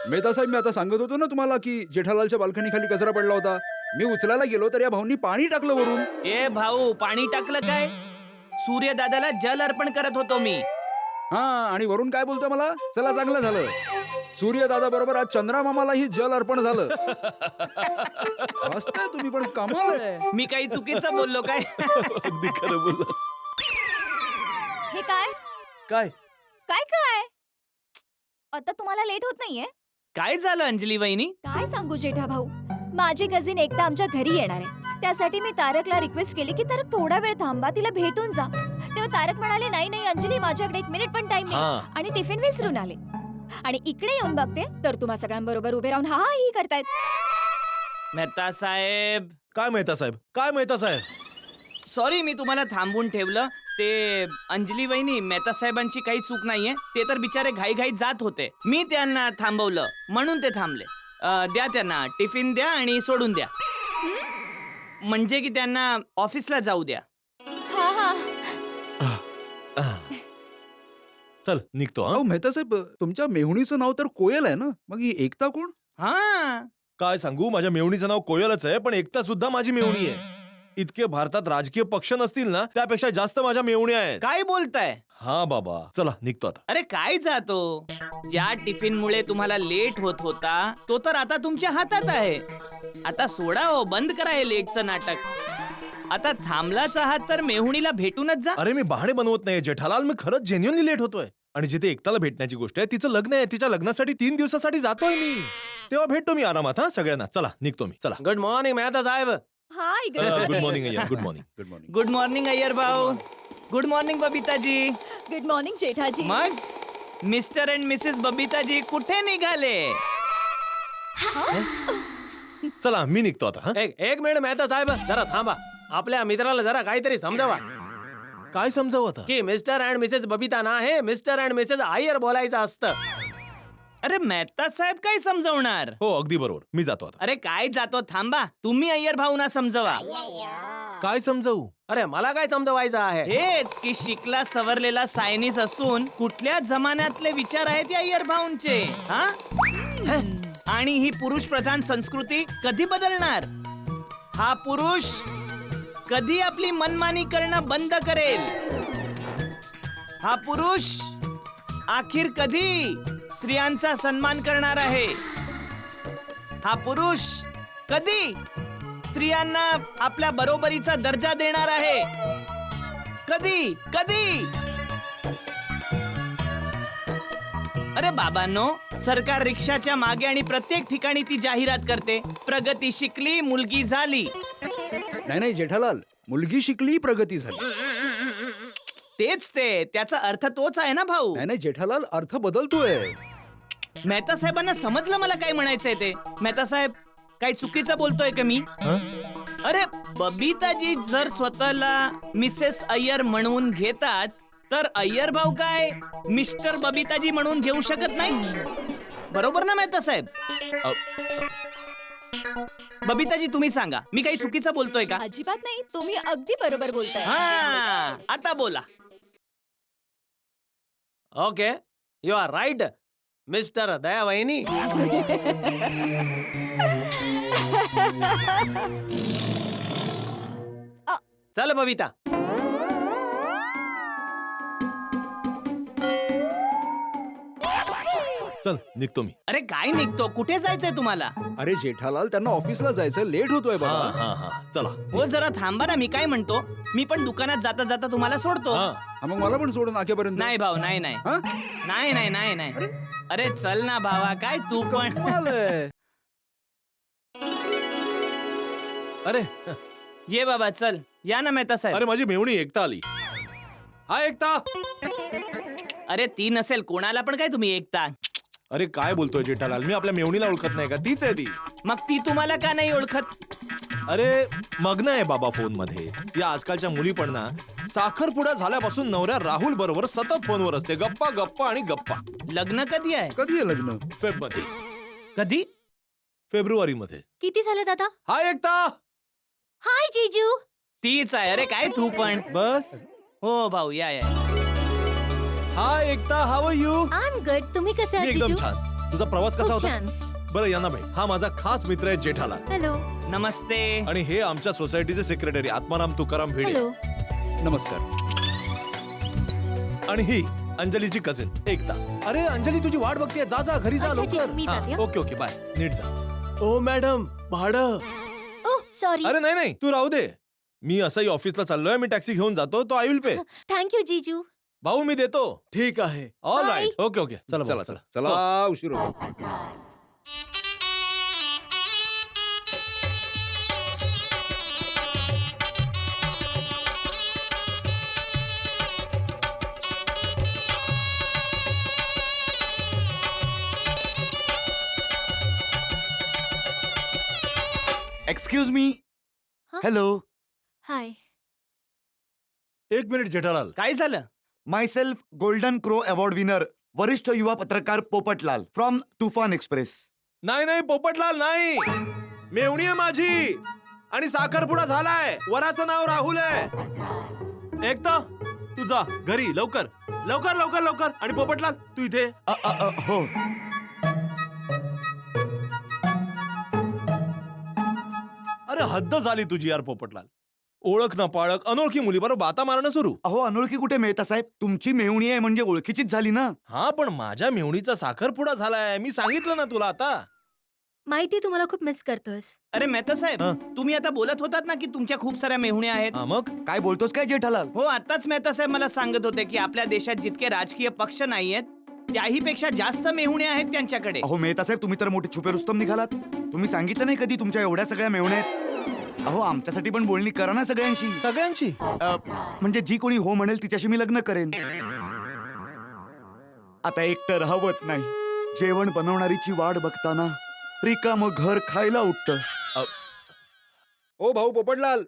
मेहता साहेब, मी आता सांगत होतो ना तुम्हाला की जेठालालच्या बाल्कनी खाली कचरा पडला होता. मी उचलायला गेलो तर या भाऊंनी पाणी टाकलं वरून. ए भाऊ, पाणी टाकलं काय? सूर्यदादाला जल अर्पण करत होतो मी. हा, आणि वरून काय बोलतोय मला? चला चांगलं झालं, सूर्यदादा बरोबर आज चंद्रा मामालाही जल अर्पण झालं. मस्त आहे तुम्ही, पण कमाल आहे. मी काही चुकीचं बोललो काय? अगदी खरं बोललास. हे काय काय? काय काय आता तुम्हाला लेट होत नाहीये? काय झालं अंजली वहिनी? काय सांगू जेठा भाऊ, माझी कझिन एकदा आमच्या घरी येणार आहे. त्यासाठी मी तारकला रिक्वेस्ट केली की तारक थोडा वेळ थांबा, तिला भेटून जा. तेव्हा तारक म्हणाले नाही अंजली, माझ्याकडे 1 मिनिट पण टाइम नाही. हा. आणि टिफिन विसरून आले. आणि इकडे येऊन बघते तर तुम्हा सगळ्यांबरोबर उभे राहून हा ही करतायत. मेहता साहेब, काय मेहता साहेब? सॉरी, मी तुम्हाला थांबून ठेवलं. ते अंजली वहिनी, मेहता साहेबांची काही चूक नाहीये. ते तर बिचारे घाईघाईत जात होते. मी त्यांना थांबवलं म्हणून ते थांबले. द्या त्यांना टिफिन द्या आणि सोडून द्या. म्हणजे की त्यांना ऑफिसला जाऊ द्या. हा. चल निघतो हा. अहो मेहता साहेब, तुमच्या मेहुणीचं नाव तर कोयल आहे ना, मग ही एकता कोण? हा काय सांगू, माझ्या मेवणीचं नाव कोयलच आहे, पण एकता सुद्धा माझी मेवणी आहे. इतके भारतात राजकीय पक्ष नसतील ना, त्यापेक्षा जास्त माझ्या मेवण्या आहेत. काय बोलताय? हा बाबा, चला निघतो आता. अरे काय जातो? ज्या टिफिन मुळे तुम्हाला लेट होत होता तो तर आता तुमच्या हातात आहे. आता सोडा हो, बंद करा हे लेटचं नाटक. आता थांबलाच आहात तर मेहुणीला भेटूनच जा. अरे मी बहाणे बनवत नाही जेठालाल, मी खरंच जेन्युअनली लेट होतोय. आणि जिथे एकताला भेटण्याची गोष्ट आहे, तिचं लग्न आहे, तिच्या लग्नासाठी 3 दिवसासाठी जातोय मी. तेव्हा भेटतो मी आरामात. हा सगळ्यांना, चला निघतो मी. चला. गुड मॉर्निंग मेहता साहेब. Hi good morning Iyer, good morning. Good morning. Good morning Iyer भाऊ. Good morning Babitaji. Good morning Jethaji. मग मिस्टर अँड मिसेस बबिताजी कुठे निघाले? चला मी निघतो आता. हा एक मिनिट मेहता साहेब, जरा थांबा. आपल्या मित्राला जरा काहीतरी समजावा काय समजावं आता? की मिस्टर अँड मिसेस बबिता ना हे मिस्टर अँड मिसेस अय्यर बोलायचं असतं. अरे मेहता साहेब काय समजवणार? हो अगदी बरोबर, मी जातो आता. अरे काय जातो, थांबा. तुम्ही अय्यर भाऊना समजवा. काय समजावू? अरे मला काय समजवायचं आहे? हेच की शिकला सवरलेला सायनीस असून कुठल्या जमान्यातले विचार आहेत या अय्यर भाऊंचे? हा? आणि ही पुरुष प्रधान संस्कृती कधी बदलणार? हा पुरुष कधी आपली मनमानी करणं बंद करेल? हा पुरुष आखिर कधी स्त्रियांचा सन्मान करणार आहे? हा पुरुष कधी स्त्रियांना आपल्या बरोबरीचा दर्जा देणार आहे? कधी कधी? अरे बाबांनो, सरकार रिक्षाच्या मागे आणि प्रत्येक ठिकाणी ती जाहिरात करते, प्रगती शिकली, मुलगी झाली. नाही नाही जेठालाल, मुलगी शिकली, प्रगती झाली. तेच ते, त्याचा अर्थ तोच आहे ना भाऊ. नाही नाही जेठालाल, अर्थ बदलतोय. मेहता साहेबांना समजलं मला काय म्हणायचंय ते. मेहता साहेब, काही चुकीचं बोलतोय का मी? अरे बबिताजी जर स्वतःला मिसेस अय्यर म्हणून घेतात तर अय्यर भाऊ काय मिस्टर बबिताजी म्हणून घेऊ शकत नाही? बरोबर ना मेहता साहेब? बबिताजी तुम्ही सांगा, मी काही चुकीचं बोलतोय का? अजिबात नाही, तुम्ही अगदी बरोबर बोलताय. हा, आता बोला. Okay, you are right mister Daya वहिनी. चल बबिता. चल निघतो मी. अरे काय निघतो, कुठे जायचंय तुम्हाला? अरे जेठालाल, त्यांना ऑफिसला जायचं, लेट होतोय हा बाबा. हा हा चला. हो जरा थांबा ना, मी काय म्हणतो, मी पण दुकानात जाता जाता तुम्हाला सोडतो. हा हा, मग मला पण सोडून नाक्यापर्यंत. नाही भाऊ, नाही नाही हा? नाही नाही नाही नाही. अरे चल ना भावा, काय तू पण. आलंय. अरे ये बाबा, चल या ना मेहता साहेब. अरे माझी मेवणी एकता आली. हा एकता. अरे ती नसेल, कोणाला पण काय तुम्ही एकता? अरे काय बोलतोय जेठालाल, मी आपल्या मेवणीला ओळखत नाही का? तीच आहे ती. मग ती तुम्हाला का नाही ओळखत? अरे मग्न आहे बाबा फोन मध्ये. या आजकालच्या मुली पण ना, साखरपुडा झाल्यापासून नवऱ्या राहुल बरोबर सतत फोनवर असते, गप्पा गप्पा आणि गप्पा. लग्न कधी आहे? कधी आहे लग्न? फेब मध्ये, कधी? फेब्रुवारी मध्ये. किती झाले दादा? हा एकता. हाय जीजू. तीच आहे. अरे काय तू पण. बस. हो भाऊ, या या. हा Ekta, how are you? I am good. तुम्ही कसे मी आहात एकदम जीजू? छान. तुझा प्रवास कसा खूप होता? छान. बरं या ना भाई, हा माझा खास मित्र आहे जेठालाल. हॅलो. नमस्ते. आणि हे आमच्या सोसायटीचे सेक्रेटरी आत्माराम तुकाराम भिडे. हॅलो. नमस्कार. आणि ही अंजलीची कझिन एकता. अरे अंजली तुझी वाट बघतीये, जा जा घरी जा अच्छा, लवकर. ठीक, मी जाते, हा, ओके ओके बाय, नीट जा. ओ मॅडम, भाडं. Oh sorry. अरे नाही नाही, तू राहू दे. मी असंही ऑफिसला चाललोय, मी टॅक्सी घेऊन जातो, तो आय विल पे. थँक्यू जीजू. भाऊ मी देतो. ठीक आहे. All Bye. Right. Okay okay, चला चला भाऊ, चला चला. चला, उशीर होतो. Excuse me. हा? हॅलो. हाय. एक मिनिट जेठालाल. काय झालं? Myself golden crow award winner वरिष्ठ युवा पत्रकार पोपटलाल फ्रॉम तुफान एक्सप्रेस. नाही नाही पोपटलाल नाही, मेवणी आहे माझी आणि साखरपुडा झालाय. वराचं नाव राहुल आहे. एकता तू जा घरी लवकर लवकर लवकर लवकर. आणि पोपटलाल तू इथे. हो. अरे हद्द झाली तुझी यार पोपटलाल. ओळख ना पाळक अनोळखी मुली बरोबर बाता मारणं सुरू. अहो अनोळखी कुठे मिळता साहेब, तुमची मेहुणी आहे म्हणजे ओळखीचीच झाली ना. हा पण माझ्या मेहुणीचा साखरपुडा झालाय, मी सांगितलं ना तुला आता. माहिती तुम्हाला खूप मिस करतोयस. अरे मेहता साहेब, हं. तुम्ही आता बोलत होतात ना की तुमच्या खूप साऱ्या मेहुण्या आहेत. हा मग काय बोलतोस काय जेठालाल? हो, आताच मेहता साहेब मला सांगत होते की आपल्या देशात जितके राजकीय पक्ष नाहीयेत त्याही पेक्षा जास्त मेहुण्या आहेत त्यांच्याकडे. अहो मेहता साहेब, तुम्ही तर मोठे छुपे रुस्तम निघालात. तुम्ही सांगितलं नाही कधी तुमच्या एवढ्या सगळ्या मेहुण्या आहेत. अहो आमच्यासाठी पण बोलणी करा ना सगळ्यांशी. सगळ्यांची. म्हणजे जी कोणी हो म्हणेल तिच्याशी मी लग्न करेन. आता एकटं राहवत नाही. जेवण बनवणारीची वाट बघताना रिकामं घर खायला उठतं. ओ भाऊ पोपटलाल,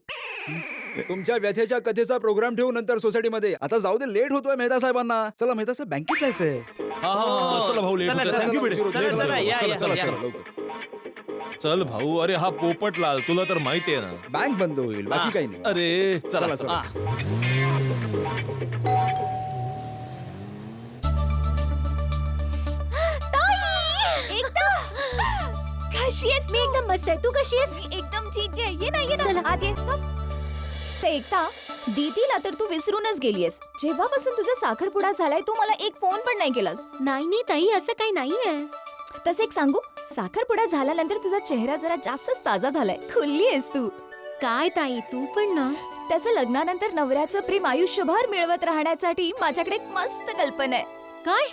तुमच्या व्यथेच्या कथेचा प्रोग्राम ठेवू नंतर सोसायटीमध्ये. आता जाऊ दे, लेट होतोय मेहता साहेबांना. चला मेहता साहेब, बँकेत जायचंय. हा चला भाऊ लेट चला, होतोय. चला, थँक्यू बेटे. चला, चला, चला, या, चला, या, चला, या. चला, लवकर. चल भाऊ. अरे हा पोपटलाल तुला तर माहिती आहे ना. बँक बंद होईल, बाकी काही नाही. अरे चला चला, चला. चला. कशी आहेस? मी एकदम मस्त आहे. तू कशी आहेस? एकदम ठीक आहे. ये ना ये ना चला. आत ये. तर एकदा दीदीला तर तू विसरूनच गेलीयस. जेव्हापासून तुझा साखरपुडा झालाय तू मला एक फोन पण नाही केलास. नाही नाही ताई, असं काही नाहीये. तसं एक सांगू, साखरपुडा झाल्यानंतर तुझा चेहरा जरा जास्तच ताजा झालाय. खुलली आहेस तू. काय ताई, तू पण ना. त्याचं लग्नानंतर नवऱ्याचं प्रेम आयुष्यभर मिळवत राहण्यासाठी माझ्याकडे एक मस्त कल्पना आहे. काय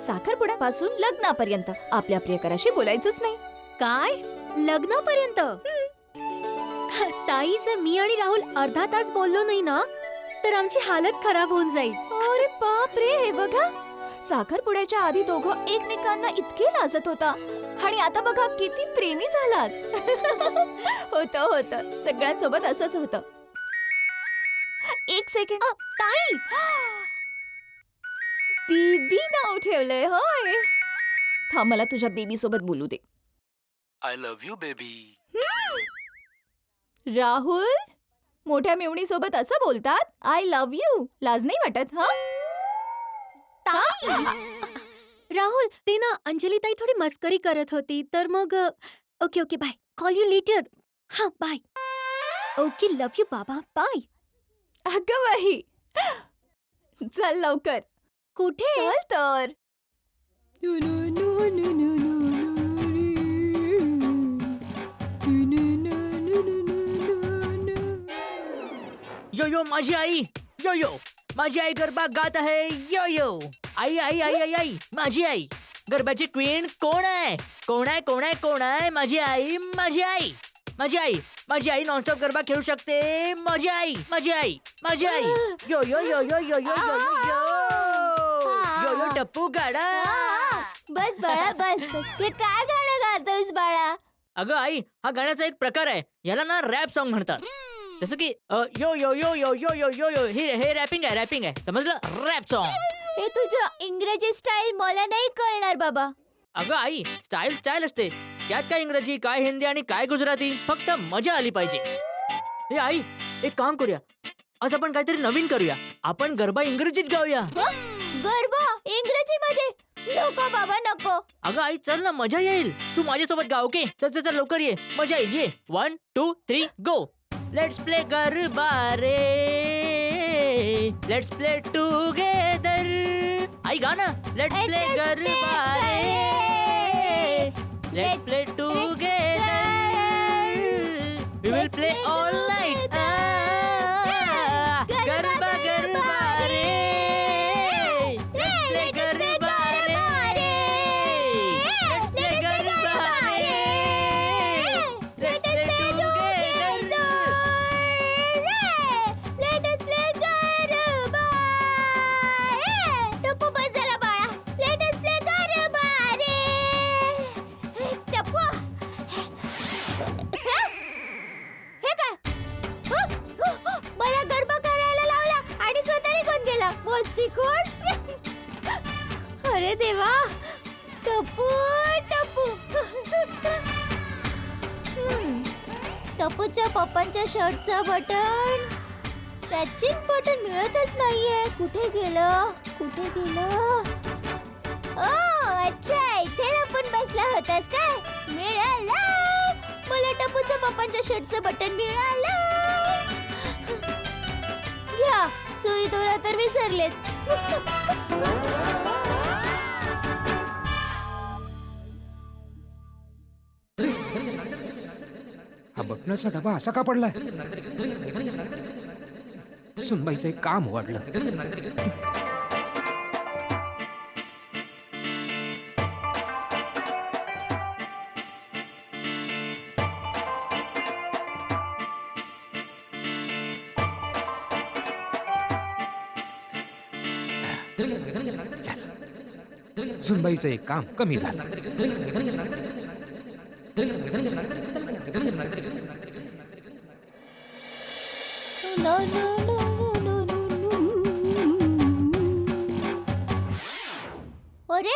साखरपुड्यापासून लग्नापर्यंत आपल्या प्रियकराशी बोलायचंच नाही. काय लग्नापर्यंत? ताई, जर मी आणि राहुल अर्धा तास बोललो नाही ना तर आमची हालत खराब होऊन जाईल. अरे बाप रे, हे बघा, साखरपुड्याच्या आधी दोघं एकमेकांना इतके लाजत होता आणि आता बघा किती प्रेमी झालात. होतं होतं सगळ्यांसोबत असंच होतं. एक सेकंड. ताई, बेबी नाव ठेवलंय होय. थांब, मला तुझ्या बेबी सोबत बोलू दे. I love you baby. Rahul, मोठ्या मेवणी सोबत असं बोलतात? I love you. लाज नाही वाटत? हा राहुल, ते ना अंजली ताई थोडी मस्करी करत होती, तर मग okay okay bye, call you later. हा बाय. ओके, लव्ह यू बाबा, बाय. अगं बाई, चल लवकर. कुठे? चल तर. यो यो माझी आई, यो यो माझी आई गरबा गात आहे. यो यो आई आई आई आई आई माझी आई. गरबाची क्वीन कोण आहे? कोण आहे कोण आहे कोण आहे? माझी आई, माझी आई, माझी आई, माझी आई नॉनस्टॉप गरबा खेळू शकते. माझी आई, माझी आई, माझी आई. यो यो यो यो यो यो यो यो यो यो टप्पू गाडा. बस बाळा, बस बस. हे काय गाणं गातोस बाळा? अगं आई, हा गाण्याचा एक प्रकार आहे. याला ना रॅप सॉन्ग म्हणतात. जसं की यो यो यो यो यो यो यो यो हे रॅपिंग आहे, रॅपिंग आहे, समजलं? Rap song. हे तुझं इंग्रजी स्टाईल मला नाही कळणार बाबा. अगं आई, स्टाईल स्टाईल असते. त्यात काय इंग्रजी, काय हिंदी आणि काय गुजराती, फक्त मजा आली पाहिजे. हे आई, एक काम करूया, आज आपण काहीतरी नवीन करूया. आपण गरबा इंग्रजीत गाऊया. गरबा इंग्रजी मध्ये? नको बाबा नको. अगं आई, चल ना, मजा येईल. तू माझ्यासोबत गा. ओके, चल चल चल, लवकर ये, मजा येईल. ये 1 2 3 गो. लेट्स प्ले गरबा रे, लेट्स प्ले टुगेदर. आई गा ना. लेट्स प्ले गरबा रे, let's play together. We will play all night. Garba garba रे, लेट्स प्ले गरबा रे, लेट्स प्ले गरबा रे, let's play together. Let us play garba. Tappu बस झाला बाळा. Let us play गरबा रे. टप्पू. हे काय? मला गरबा करायला लावला आणि स्वतः निघून गेला. मस्तीखोर. अरे देवा. टप्पू टप्पू. टप्पूच्या पप्पांच्या शर्टचं बटन मॅचिंग बटन मिळतच नाहीये. कुठे गेलं? अच्छा, इथे लपून बसला होतास काय? मिळालं, मला टपूच्या पप्पांच्या शर्टचं बटन मिळालं. घ्या, सुई दोरा तर विसरलेच. हा बटनाचा डबा असा का पडलाय? सुनबाईचं एक काम वाढलं. सुनबाईचं एक काम कमी झालं. अरे,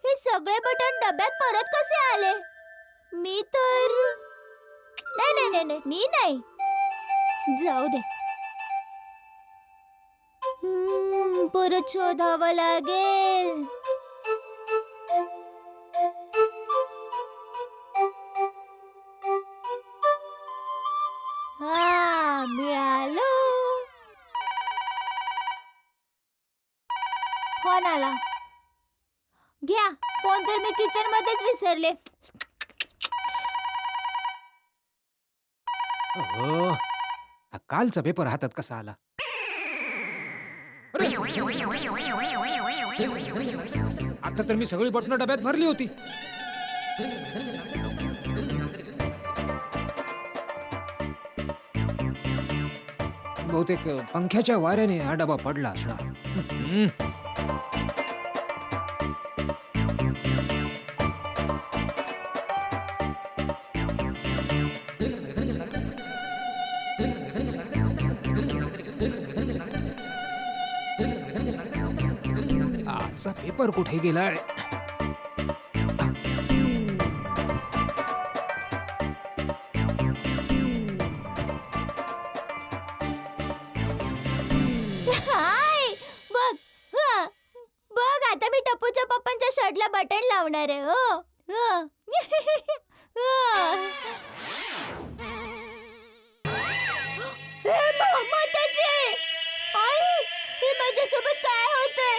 हे सगळे बटन डब्यात परत कसे आले? मी तर नाही, मी नाही. जाऊ दे. परत शोधावं लागेल. हा, मिळालो. फोन आला. घ्या, फोन तर मी किचन मध्येच विसरले. हो, हा कालचा पेपर हातात कसा आला? अरे! आता तर मी सगळी बटणं डब्यात भरली होती. बहुतेक पंख्याच्या वाऱ्याने हा डबा पडला असणार. आजचा पेपर कुठे गेलाय? हाय, बघ. हा, बघ, आता मी टपूच्या पप्पांच्या शर्टला बटन लावणार आहे. हो. हे मोहम्मदाचे. आई, हे माझ्यासोबत काय होतंय?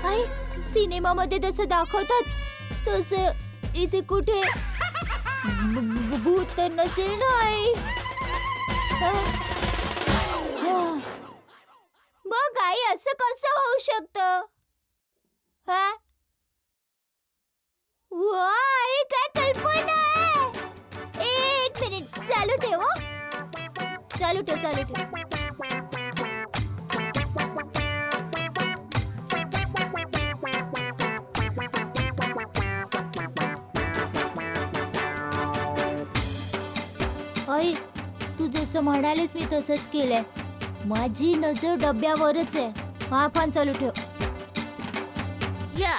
आई, सिनेमामध्ये जसं दाखवतात तसं इथे कुठे भूत तर नसेल ना आई? मग आई, असं कसं होऊ शकतं? हा, वा, आई, काय कल्पना आहे. एक मिनिट, चालू ठेव. चालू ठेव. आई, तू जसं म्हणालीस मी तसंच केलंय. माझी नजर डब्यावरच आहे. हा, फॅन चालू ठेव. या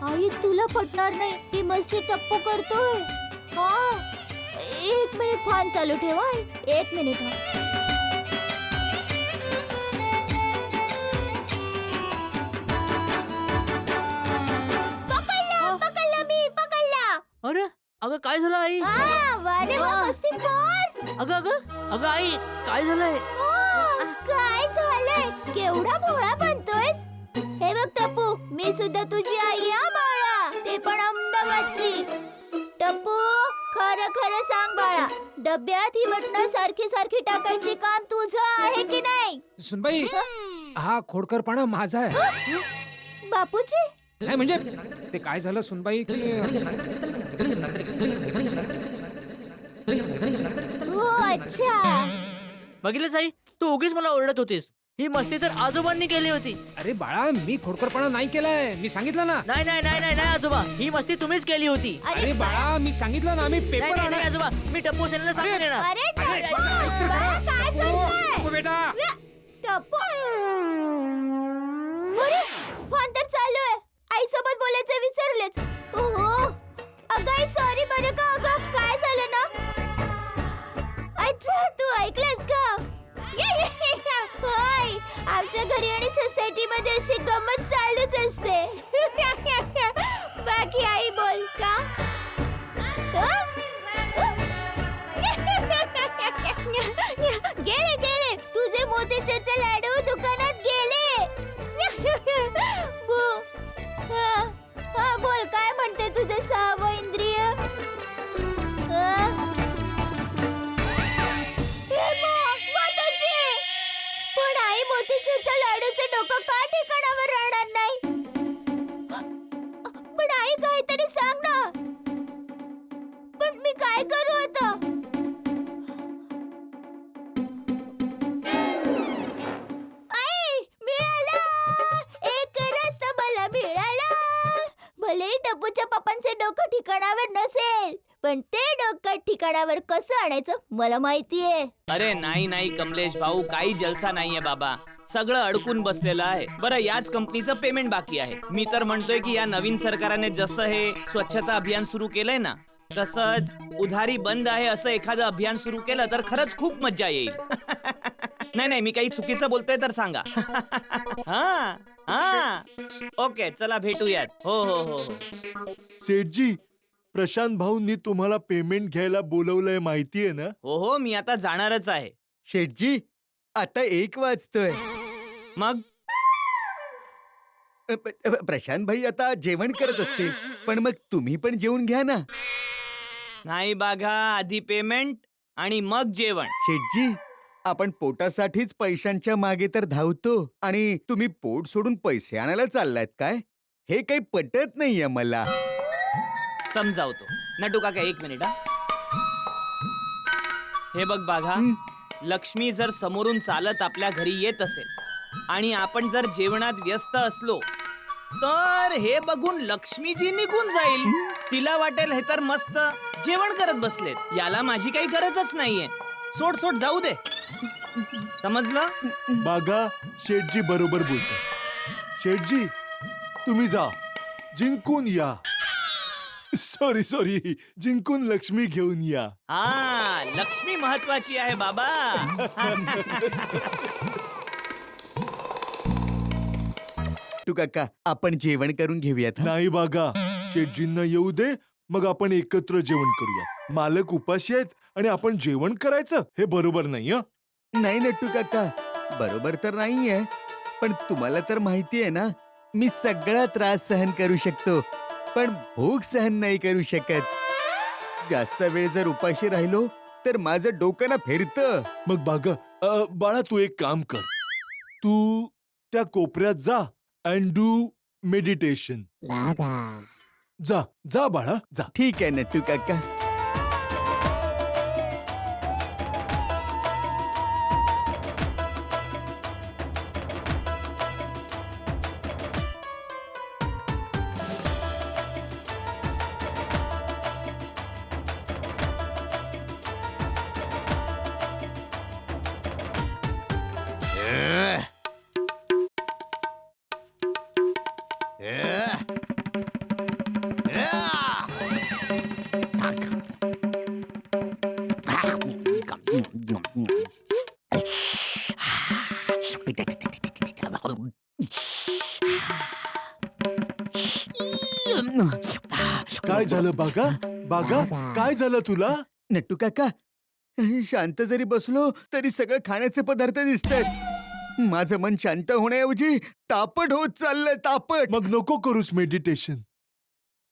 आई, तुला पटणार नाही. ही मस्ती टप्पू करतोय. हा, एक मिनिट, फॅन चालू ठेवा. एक मिनिट. पकडला. अरे अगं काय झालं आई? वारे वा, मस्तीखोर. अगं आई काय झालंय? काय झालंय? केवढा भोळा बनतोयस. हे बघ टप्पू, मी सुद्धा तुझी आई. बाळा, ते पण अहमदाबादची. टप्पू, खरं खरं सांग बाळा, डब्यात ही बटणं सारखी टाकायची काम तुझं आहे की नाही? सुनबाई, हा खोडकरपणा माझा आहे. बापूजी? नाही म्हणजे ते काय झालं सुनबाई की हो, अच्छा. बघितलं साई, तू उगीच मला ओरडत होतीस. ही मस्ती तर आजोबांनी केली होती. अरे बाळा, मी खोडकरपणा नाही केलाय, मी सांगितलं ना. नाही नाही नाही नाही नाही आजोबा, ही मस्ती तुम्हीच केली होती. अरे बाळा, मी सांगितलं ना, मी नाही, पेपर नाही, नाही, आणा. आजोबा, मी टप्पू सेनेला सांगून येणार. अरे अरे, टप्पू, ऐक तर बाळा, खरं. काय करताय? टप्पू बेटा. टप्पू. अरे फोन तर चालू आहे. आईसोबत बोलायचं विसरलेच. ओहो अगं आई, सॉरी बरं का. अगं काय झालं ना? अच्छा, तू ऐकलंस का? होय, आमच्या घरी आणि सोसायटी मध्ये अशी गंमत चालूच असते. बाकी आई बोल का? गेले गेले तुझे मोतीचूरचे लाडू दुकानात गेले. बोल, काय म्हणते तुझं सहावं इंद्रिय? पण आई, मोतीचूरच्या लाडूचं डोकं का ठिकाणावर राहणार नाही? पण आई, काहीतरी सांग ना. पण मी काय करू आता? आई, मिळाला! एक रस्ता मला मिळाला. भले टप्पूच्या पप्पांचे डोकं ठिकाणावर नसेल, पण ते डोकं ठिकाणावर कसं आणायचं मला माहितीये. अरे नाही नाही कमलेश भाऊ, काही जलसा नाहीये बाबा. सगळं अडकून बसलेलं आहे. बरं, याच कंपनीचं पेमेंट बाकी आहे. मी तर म्हणतोय की या नवीन सरकारने जसं हे स्वच्छता अभियान सुरू केलंय ना, तसंच उधारी बंद आहे असं एखादं अभियान सुरू केलं तर खरंच खूप मज्जा येईल. नाही नाही, मी काही चुकीचं बोलतोय तर सांगा. हा हा, ओके, चला भेटूयात. हो हो हो हो. सेठजी, प्रशांत भाऊंनी तुम्हाला पेमेंट घ्यायला बोलवलंय माहितीये ना? हो हो, मी आता जाणारच आहे. शेठजी, आता 1 वाजतोय. मग प्रशांत भाई आता जेवण करत असतील, पण मग तुम्ही पण जेवून घ्या ना. नाही बाघा, आधी पेमेंट आणि मग जेवण. शेठजी, आपण पोटासाठीच पैशांच्या मागे तर धावतो आणि तुम्ही पोट सोडून पैसे आणायला चाललायत काय? हे काही पटत नाहीये मला. समजावतो. नटू काका, 1 मिनिट हा. हे बघ बाघा, लक्ष्मी जर समोरून चालत आपल्या घरी येत असेल आणि आपण जर जेवणात व्यस्त असलो तर हे बघून लक्ष्मीजी निघून जाईल. तिला वाटेल हे तर मस्त जेवण करत बसलेत, याला माझी काही गरजच नाहीये. सोड सोड, जाऊ दे. समजलं? बागा, शेठजी बरोबर बोलतात. शेठजी, तुम्ही जा, जिंकून या. सॉरी, जिंकून लक्ष्मी घेऊन या. हा, लक्ष्मी महत्वाची आहे बाबा. तू काका, आपण जेवण करून घेऊयात. नाही बागा, शेठजींना येऊ दे, मग आपण एकत्र जेवण करूया. मालक उपाशी आहेत आणि आपण जेवण करायचं हे बरोबर नाही. नाही नट्टू काका, बरोबर तर नाहीये, पण तुम्हाला तर माहितीये ना, मी सगळा त्रास सहन करू शकतो, पण भूक सहन नाही करू शकत. जास्त वेळ जर उपाशी राहिलो तर माझं डोकं ना फिरतं. मग बागा, बाळा, तू एक काम कर. तू त्या कोपऱ्यात जा अँड डू मेडिटेशन. जा जा बाळा, जा. ठीक आहे नट्टू काका. काय झालं बागा? बागा, काय झालं तुला? नट्टू काका, शांत जरी बसलो तरी सगळं खाण्याचे पदार्थ दिसतात. माझं मन शांत होण्याऐवजी तापट होत चाललंय, तापट. मग नको करूस मेडिटेशन.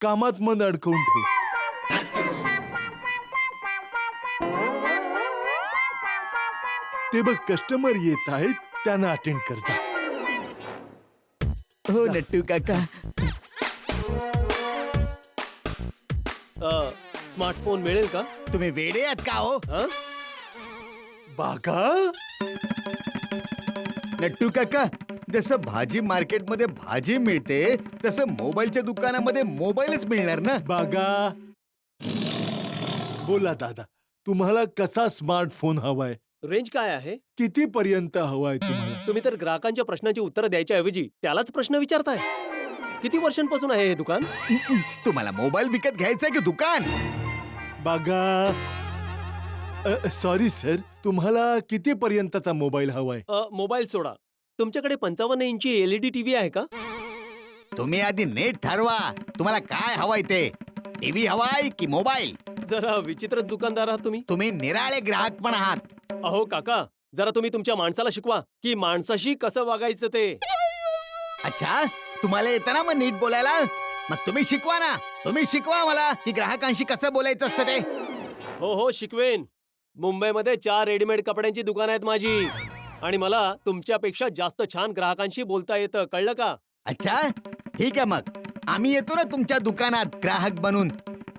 कामात मन अडकवून ठेव. ते बघ, कस्टमर येत आहेत, त्यांना अटेंड कर जा. हो नट्टू काका. स्मार्टफोन मिळेल का? तुम्ही वेडे आहात का हो? हं? बागा नट्टू काका, जसं भाजी मार्केटमध्ये भाजी मिळते तसं मोबाईलच्या दुकानामध्ये मोबाईलच मिळणार ना. बागा बोला दादा, तुम्हाला कसा स्मार्टफोन हवाय? रेंज काय आहे? किती पर्यंत हवाय तुम्हाला? तुम्ही तर ग्राहकांच्या प्रश्नांची उत्तरं द्यायच्या ऐवजी त्यालाच प्रश्न विचारताय. किती वर्षांपासून आहे हे दुकान? तुम्हाला मोबाईल विकत घ्यायचंय की दुकान? बागा सॉरी सर, तुम्हाला किती पर्यंतचा मोबाईल हवाय? मोबाईल सोडा. तुमच्याकडे 55 इंची LED टीव्ही आहे का? तुम्ही आधी नेट ठरवा, तुम्हाला काय हवाय ते. टीव्ही हवाय की मोबाईल? जरा विचित्रच दुकानदार आहात तुम्ही. तुम्ही निराळे ग्राहक पण आहात. अहो काका, जरा तुम्ही तुमच्या माणसाला शिकवा की माणसाशी कसं वागायचं ते. अच्छा, तुम्हाला येतं ना मग नीट बोलायला? मग तुम्ही शिकवा ना. तुम्ही शिकवा मला की ग्राहकांशी कसं बोलायचं असतं ते. हो हो शिकवेन. मुंबईमध्ये 4 रेडीमेड कपड्यांची दुकान आहेत माझी आणि मला तुमच्यापेक्षा जास्त छान ग्राहकांशी बोलता येतं, कळलं का? अच्छा, ठीक आहे. मग आम्ही येतो ना तुमच्या दुकानात ग्राहक बनून.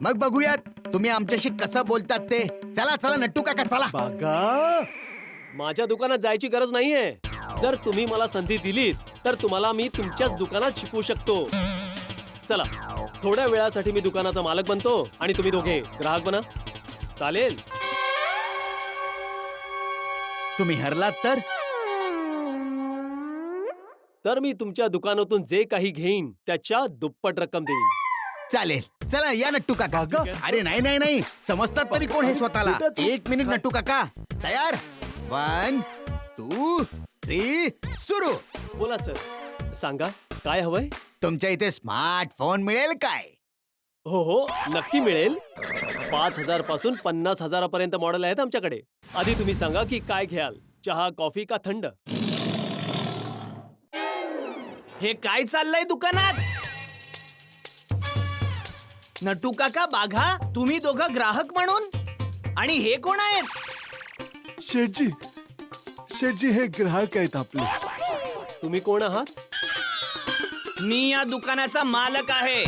मग बघूयात तुम्ही आमच्याशी कसं बोलतात ते. चला चला नट्टू काका, चला. बागा माझ्या दुकानात जायची गरज नाहीये. जर तुम्ही मला संधी दिलीत तर तुम्हाला मी तुमच्याच दुकानात शिकवू शकतो. चला, थोड्या वेळासाठी मी दुकानाचा मालक बनतो आणि तुम्ही दोघे ग्राहक बना. चालेल? तुम्ही हरलात तर मी तुमच्या दुकानातून जे काही घेईन त्याच्या दुप्पट रक्कम देईन. चालेल. चला या नट्टू काका. बागा. अरे नाही नाही नाही, समजतात तरी कोण हे स्वतःला. बेटा, तू- 1 मिनिट नट्टू काका. तयार? 1 2 3 सुरू. बोला सर, सांगा काय हवंय? तुमच्या इथे स्मार्टफोन मिळेल काय? हो हो नक्की मिळेल. 5,000 पासून 50,000 पर्यंत मॉडेल आहेत आमच्याकडे. आधी तुम्ही सांगा की काय घ्याल, चहा, कॉफी का थंड? हे काय चाललंय दुकानात? नटू काका, बाघा, तुम्ही दोघं ग्राहक म्हणून? आणि हे कोण आहेत? शेठजी, शेठजी हे ग्राहक आहेत आपले. तुम्ही कोण आहात? मी या दुकानाचा मालक आहे.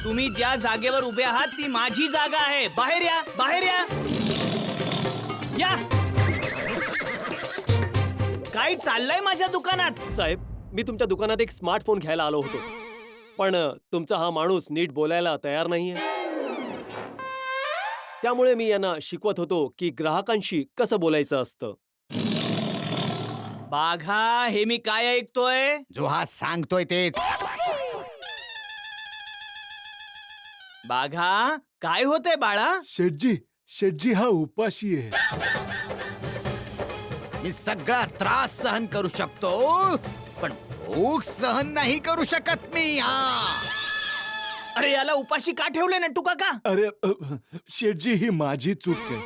तुम्ही ज्या जागेवर उभे आहात ती माझी जागा आहे. बाहेर या, बाहेर या. या. काय चाललंय माझ्या दुकानात? साहेब, मी तुमच्या दुकानात एक स्मार्टफोन घ्यायला आलो होतो, पण तुमचा हा माणूस नीट बोलायला तयार नाहीये. त्यामुळे मी यांना शिकवत होतो की ग्राहकांशी कसं बोलायचं असतं. बाघा, हे मी काय ऐकतोय? जो हा सांगतोय तेच. बाघा, काय होतंय बाळा? शेठजी, शेठजी हा उपाशी आहे. मी सगळा त्रास सहन करू शकतो, पण भूक सहन नाही करू शकत मी. अरे याला उपाशी का ठेवले नटू काका? अरे शेठजी, ही माझी चूक आहे.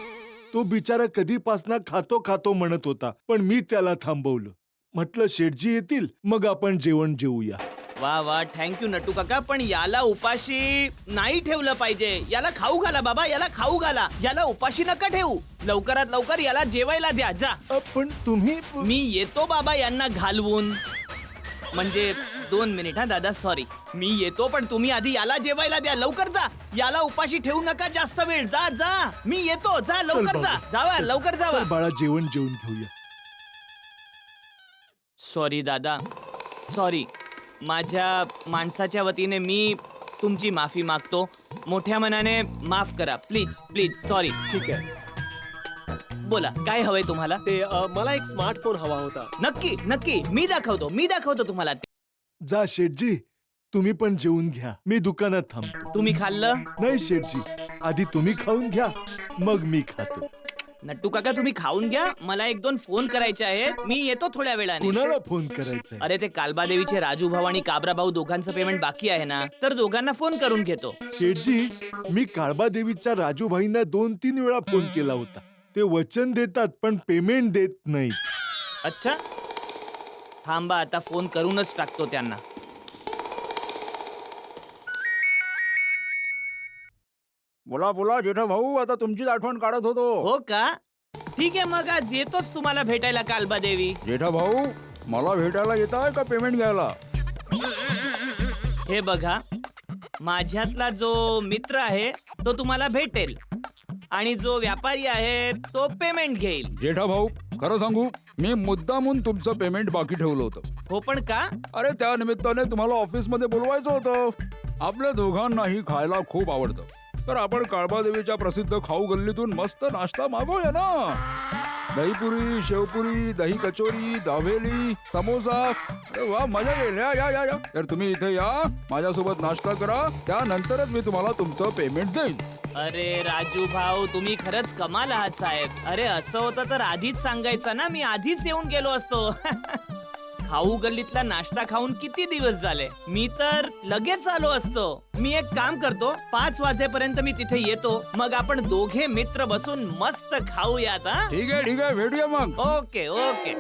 तो बिचारा कधीपासनं खातो खातो म्हणत होता, पण मी त्याला थांबवलं. म्हटलं शेठजी येतील मग आपण जेवण जेवूया. वा वा, थँक्यू नटू काका. पण याला उपाशी नाही ठेवलं पाहिजे. याला खाऊ घाला बाबा, याला खाऊ घाला. याला उपाशी नका ठेवू. लवकरात लवकर याला जेवायला द्या. जा. पण तुम्ही मी येतो बाबा यांना घालवून. म्हणजे 2 मिनिट हा दादा, सॉरी. मी येतो, पण तुम्ही आधी याला जेवायला द्या. लवकर जा. याला उपाशी ठेवू नका जास्त वेळ. जा जा, मी येतो. जा लवकर, चल जा. बाबा. जावा लवकर, जावा. चल बाळा, जेवण जेवून घेऊया. सॉरी दादा, सॉरी. माझ्या माणसाच्या वतीने मी तुमची माफी मागतो. मोठ्या मनाने माफ करा, प्लीज प्लीज. सॉरी. ठीक आहे. बोला, काय हवंय तुम्हाला? ते मला एक स्मार्टफोन हवा होता. नक्की नक्की, मी दाखवतो तुम्हाला. जा शेठजी, तुम्ही पण जेवून घ्या. मी दुकानात थांबतो. तुम्ही खाल्लं? नाही शेठजी, आधी तुम्ही खाऊन घ्या, मग मी खातो. नट्टू काका, तुम्ही खाऊन घ्या. मला 1-2 फोन करायचे आहेत. मी येतो थोड्या वेळाने. कुणाला फोन करायचा आहे? अरे ते कालबादेवीचे राजू भाऊ आणि काबरा भाऊ दोघांचं पेमेंट बाकी आहे ना, तर दोघांना फोन करून घेतो. शेठजी, मी काळबादेवीच्या राजूभाईंना 2-3 वेळा फोन केला होता. ते वचन देतात पण पेमेंट देत नाही. अच्छा, थांबा, आता फोन करूनच टाकतो त्यांना. बोला बोला जेठा भाऊ, आता तुमचीच आठवण काढत होतो. हो का? ठीक आहे, मग आज येतोच तुम्हाला भेटायला कालबादेवी. जेठा भाऊ, मला भेटायला येत आहे का पेमेंट घ्यायला? हे बघा, माझ्यातला जो मित्र आहे तो तुम्हाला भेटेल, आणि जो व्यापारी आहे तो पेमेंट घेईल. जेठा भाऊ खरं सांगू मी मुद्दामून तुमचं पेमेंट बाकी ठेवलं होतं. हो पण का? अरे त्या निमित्ताने तुम्हाला ऑफिस मध्ये बोलवायचं होतं. आपल्या दोघांनाही खायला खूप आवडतं, तर आपण काळबादेवीच्या प्रसिद्ध खाऊ गल्लीतून मस्त नाश्ता मागवूया ना. दहीपुरी, शेवपुरी, दही कचोरी, दाबेली, समोसा. अरे वा, मजा येईल. या या या या. तर तुम्ही इथे या, माझ्यासोबत नाश्ता करा, त्यानंतरच मी तुम्हाला तुमचं पेमेंट देईन. अरे राजू भाऊ, तुम्ही खरंच कमाल आहात साहेब. अरे असं होतं तर आधीच सांगायचं ना, मी आधीच येऊन गेलो असतो. खाऊ गल्लीतला नाश्ता खाऊन किती दिवस झाले, मी तर लगेच आलो असतो. मी एक काम करतो, 5 वाजेपर्यंत मी तिथे येतो, मग आपण दोघे मित्र बसून मस्त खाऊयात. हा ठीक आहे भेटूया मग. Okay okay.